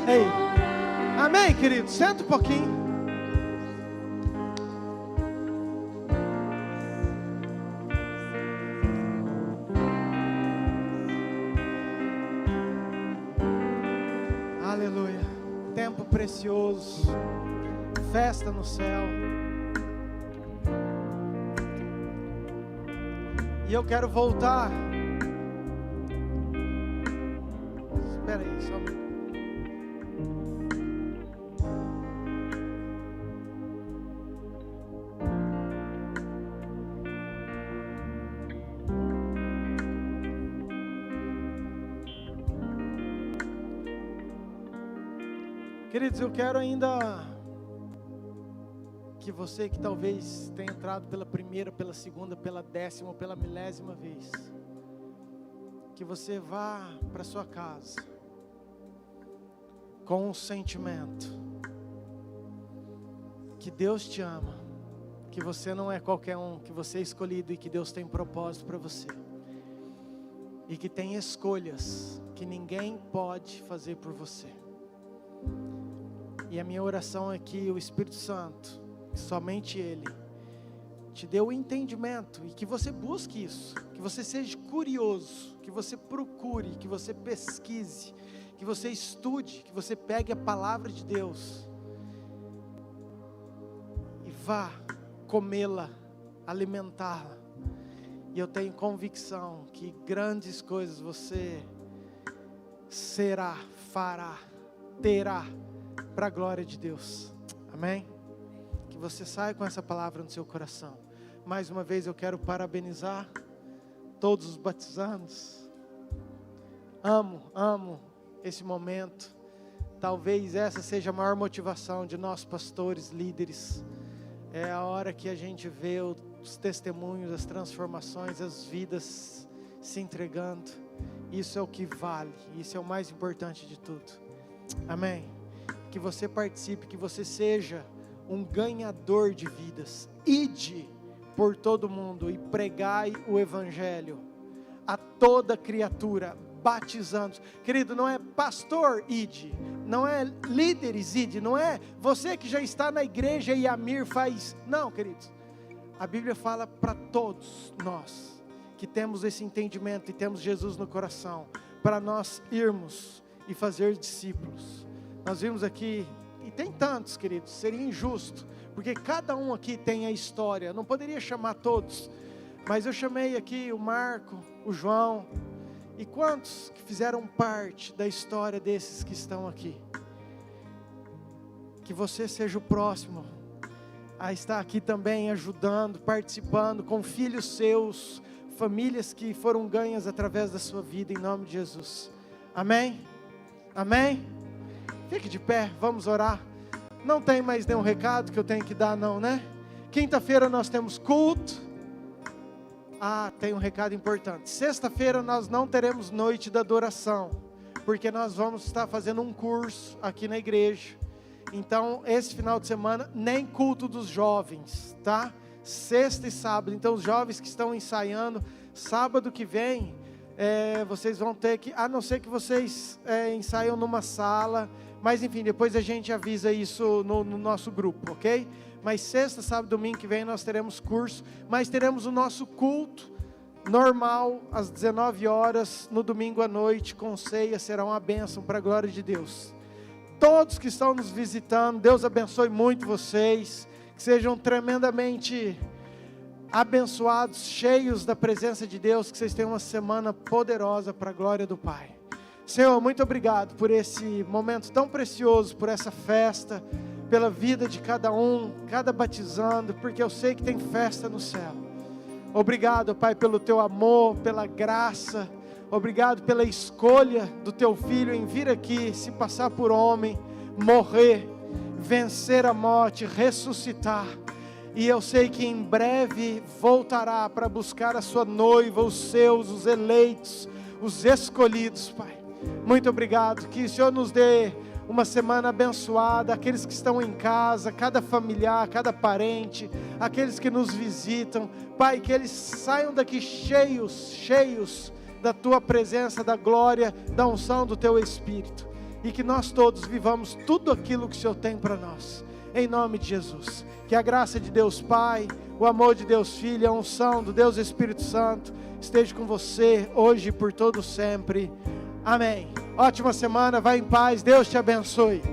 Ei, amém, querido? Senta um pouquinho. Aleluia. Tempo precioso. Festa no céu. E eu quero voltar Espera aí, só um minuto. Queridos, eu quero ainda que você que talvez tenha entrado pela primeira, pela segunda, pela 10ª ou pela 1000ª vez, que você vá para sua casa com um sentimento que Deus te ama, que você não é qualquer um, que você é escolhido e que Deus tem propósito para você, e que tem escolhas que ninguém pode fazer por você. E a minha oração é que o Espírito Santo, somente Ele, te dê o entendimento e que você busque isso, que você seja curioso, que você procure, que você pesquise, que você estude, que você pegue a palavra de Deus e vá comê-la, alimentá-la. E eu tenho convicção que grandes coisas você será, fará, terá, para a glória de Deus. Amém? Que você saia com essa palavra no seu coração. Mais uma vez eu quero parabenizar todos os batizandos. Amo esse momento. Talvez essa seja a maior motivação de nós pastores, líderes. É a hora que a gente vê os testemunhos, as transformações, as vidas se entregando. Isso é o que vale, isso é o mais importante de tudo. Amém? Que você participe, que você seja um ganhador de vidas. Ide por todo mundo e pregai o Evangelho a toda criatura, batizando. Querido, não é pastor, ide. Não é líderes, ide. Não é você que já está na igreja e a Mir faz. Não, queridos. A Bíblia fala para todos nós que temos esse entendimento e temos Jesus no coração, para nós irmos e fazer discípulos. Nós vimos aqui, e tem tantos, queridos, seria injusto, porque cada um aqui tem a história, não poderia chamar todos, mas eu chamei aqui o Marco, o João, e quantos que fizeram parte da história desses que estão aqui? Que você seja o próximo a estar aqui também ajudando, participando, com filhos seus, famílias que foram ganhas através da sua vida, em nome de Jesus. Amém? Amém? Fique de pé, vamos orar. Não tem mais nenhum recado que eu tenho que dar não, né? Quinta-feira nós temos culto. Tem um recado importante. Sexta-feira nós não teremos noite da adoração, porque nós vamos estar fazendo um curso aqui na igreja. Então, esse final de semana, nem culto dos jovens, tá? Sexta e sábado. Então, os jovens que estão ensaiando, sábado que vem, vocês vão ter que, a não ser que vocês ensaiam numa sala, mas enfim, depois a gente avisa isso no nosso grupo, ok? Mas sexta, sábado, domingo que vem nós teremos curso, mas teremos o nosso culto normal, às 19 horas, no domingo à noite, com ceia, será uma bênção para a glória de Deus. Todos que estão nos visitando, Deus abençoe muito vocês, que sejam tremendamente abençoados, cheios da presença de Deus, que vocês tenham uma semana poderosa para a glória do Pai. Senhor, muito obrigado por esse momento tão precioso, por essa festa, pela vida de cada um, cada batizando, porque eu sei que tem festa no céu. Obrigado, Pai, pelo Teu amor, pela graça. Obrigado pela escolha do Teu Filho em vir aqui, se passar por homem, morrer, vencer a morte, ressuscitar. E eu sei que em breve voltará para buscar a sua noiva, os seus, os eleitos, os escolhidos, Pai. Muito obrigado, que o Senhor nos dê uma semana abençoada, aqueles que estão em casa, cada familiar, cada parente, aqueles que nos visitam, Pai, que eles saiam daqui cheios da Tua presença, da glória, da unção do Teu Espírito, e que nós todos vivamos tudo aquilo que o Senhor tem para nós, em nome de Jesus. Que a graça de Deus Pai, o amor de Deus Filho, a unção do Deus Espírito Santo esteja com você hoje e por todo sempre. Amém. Ótima semana, vai em paz, Deus te abençoe.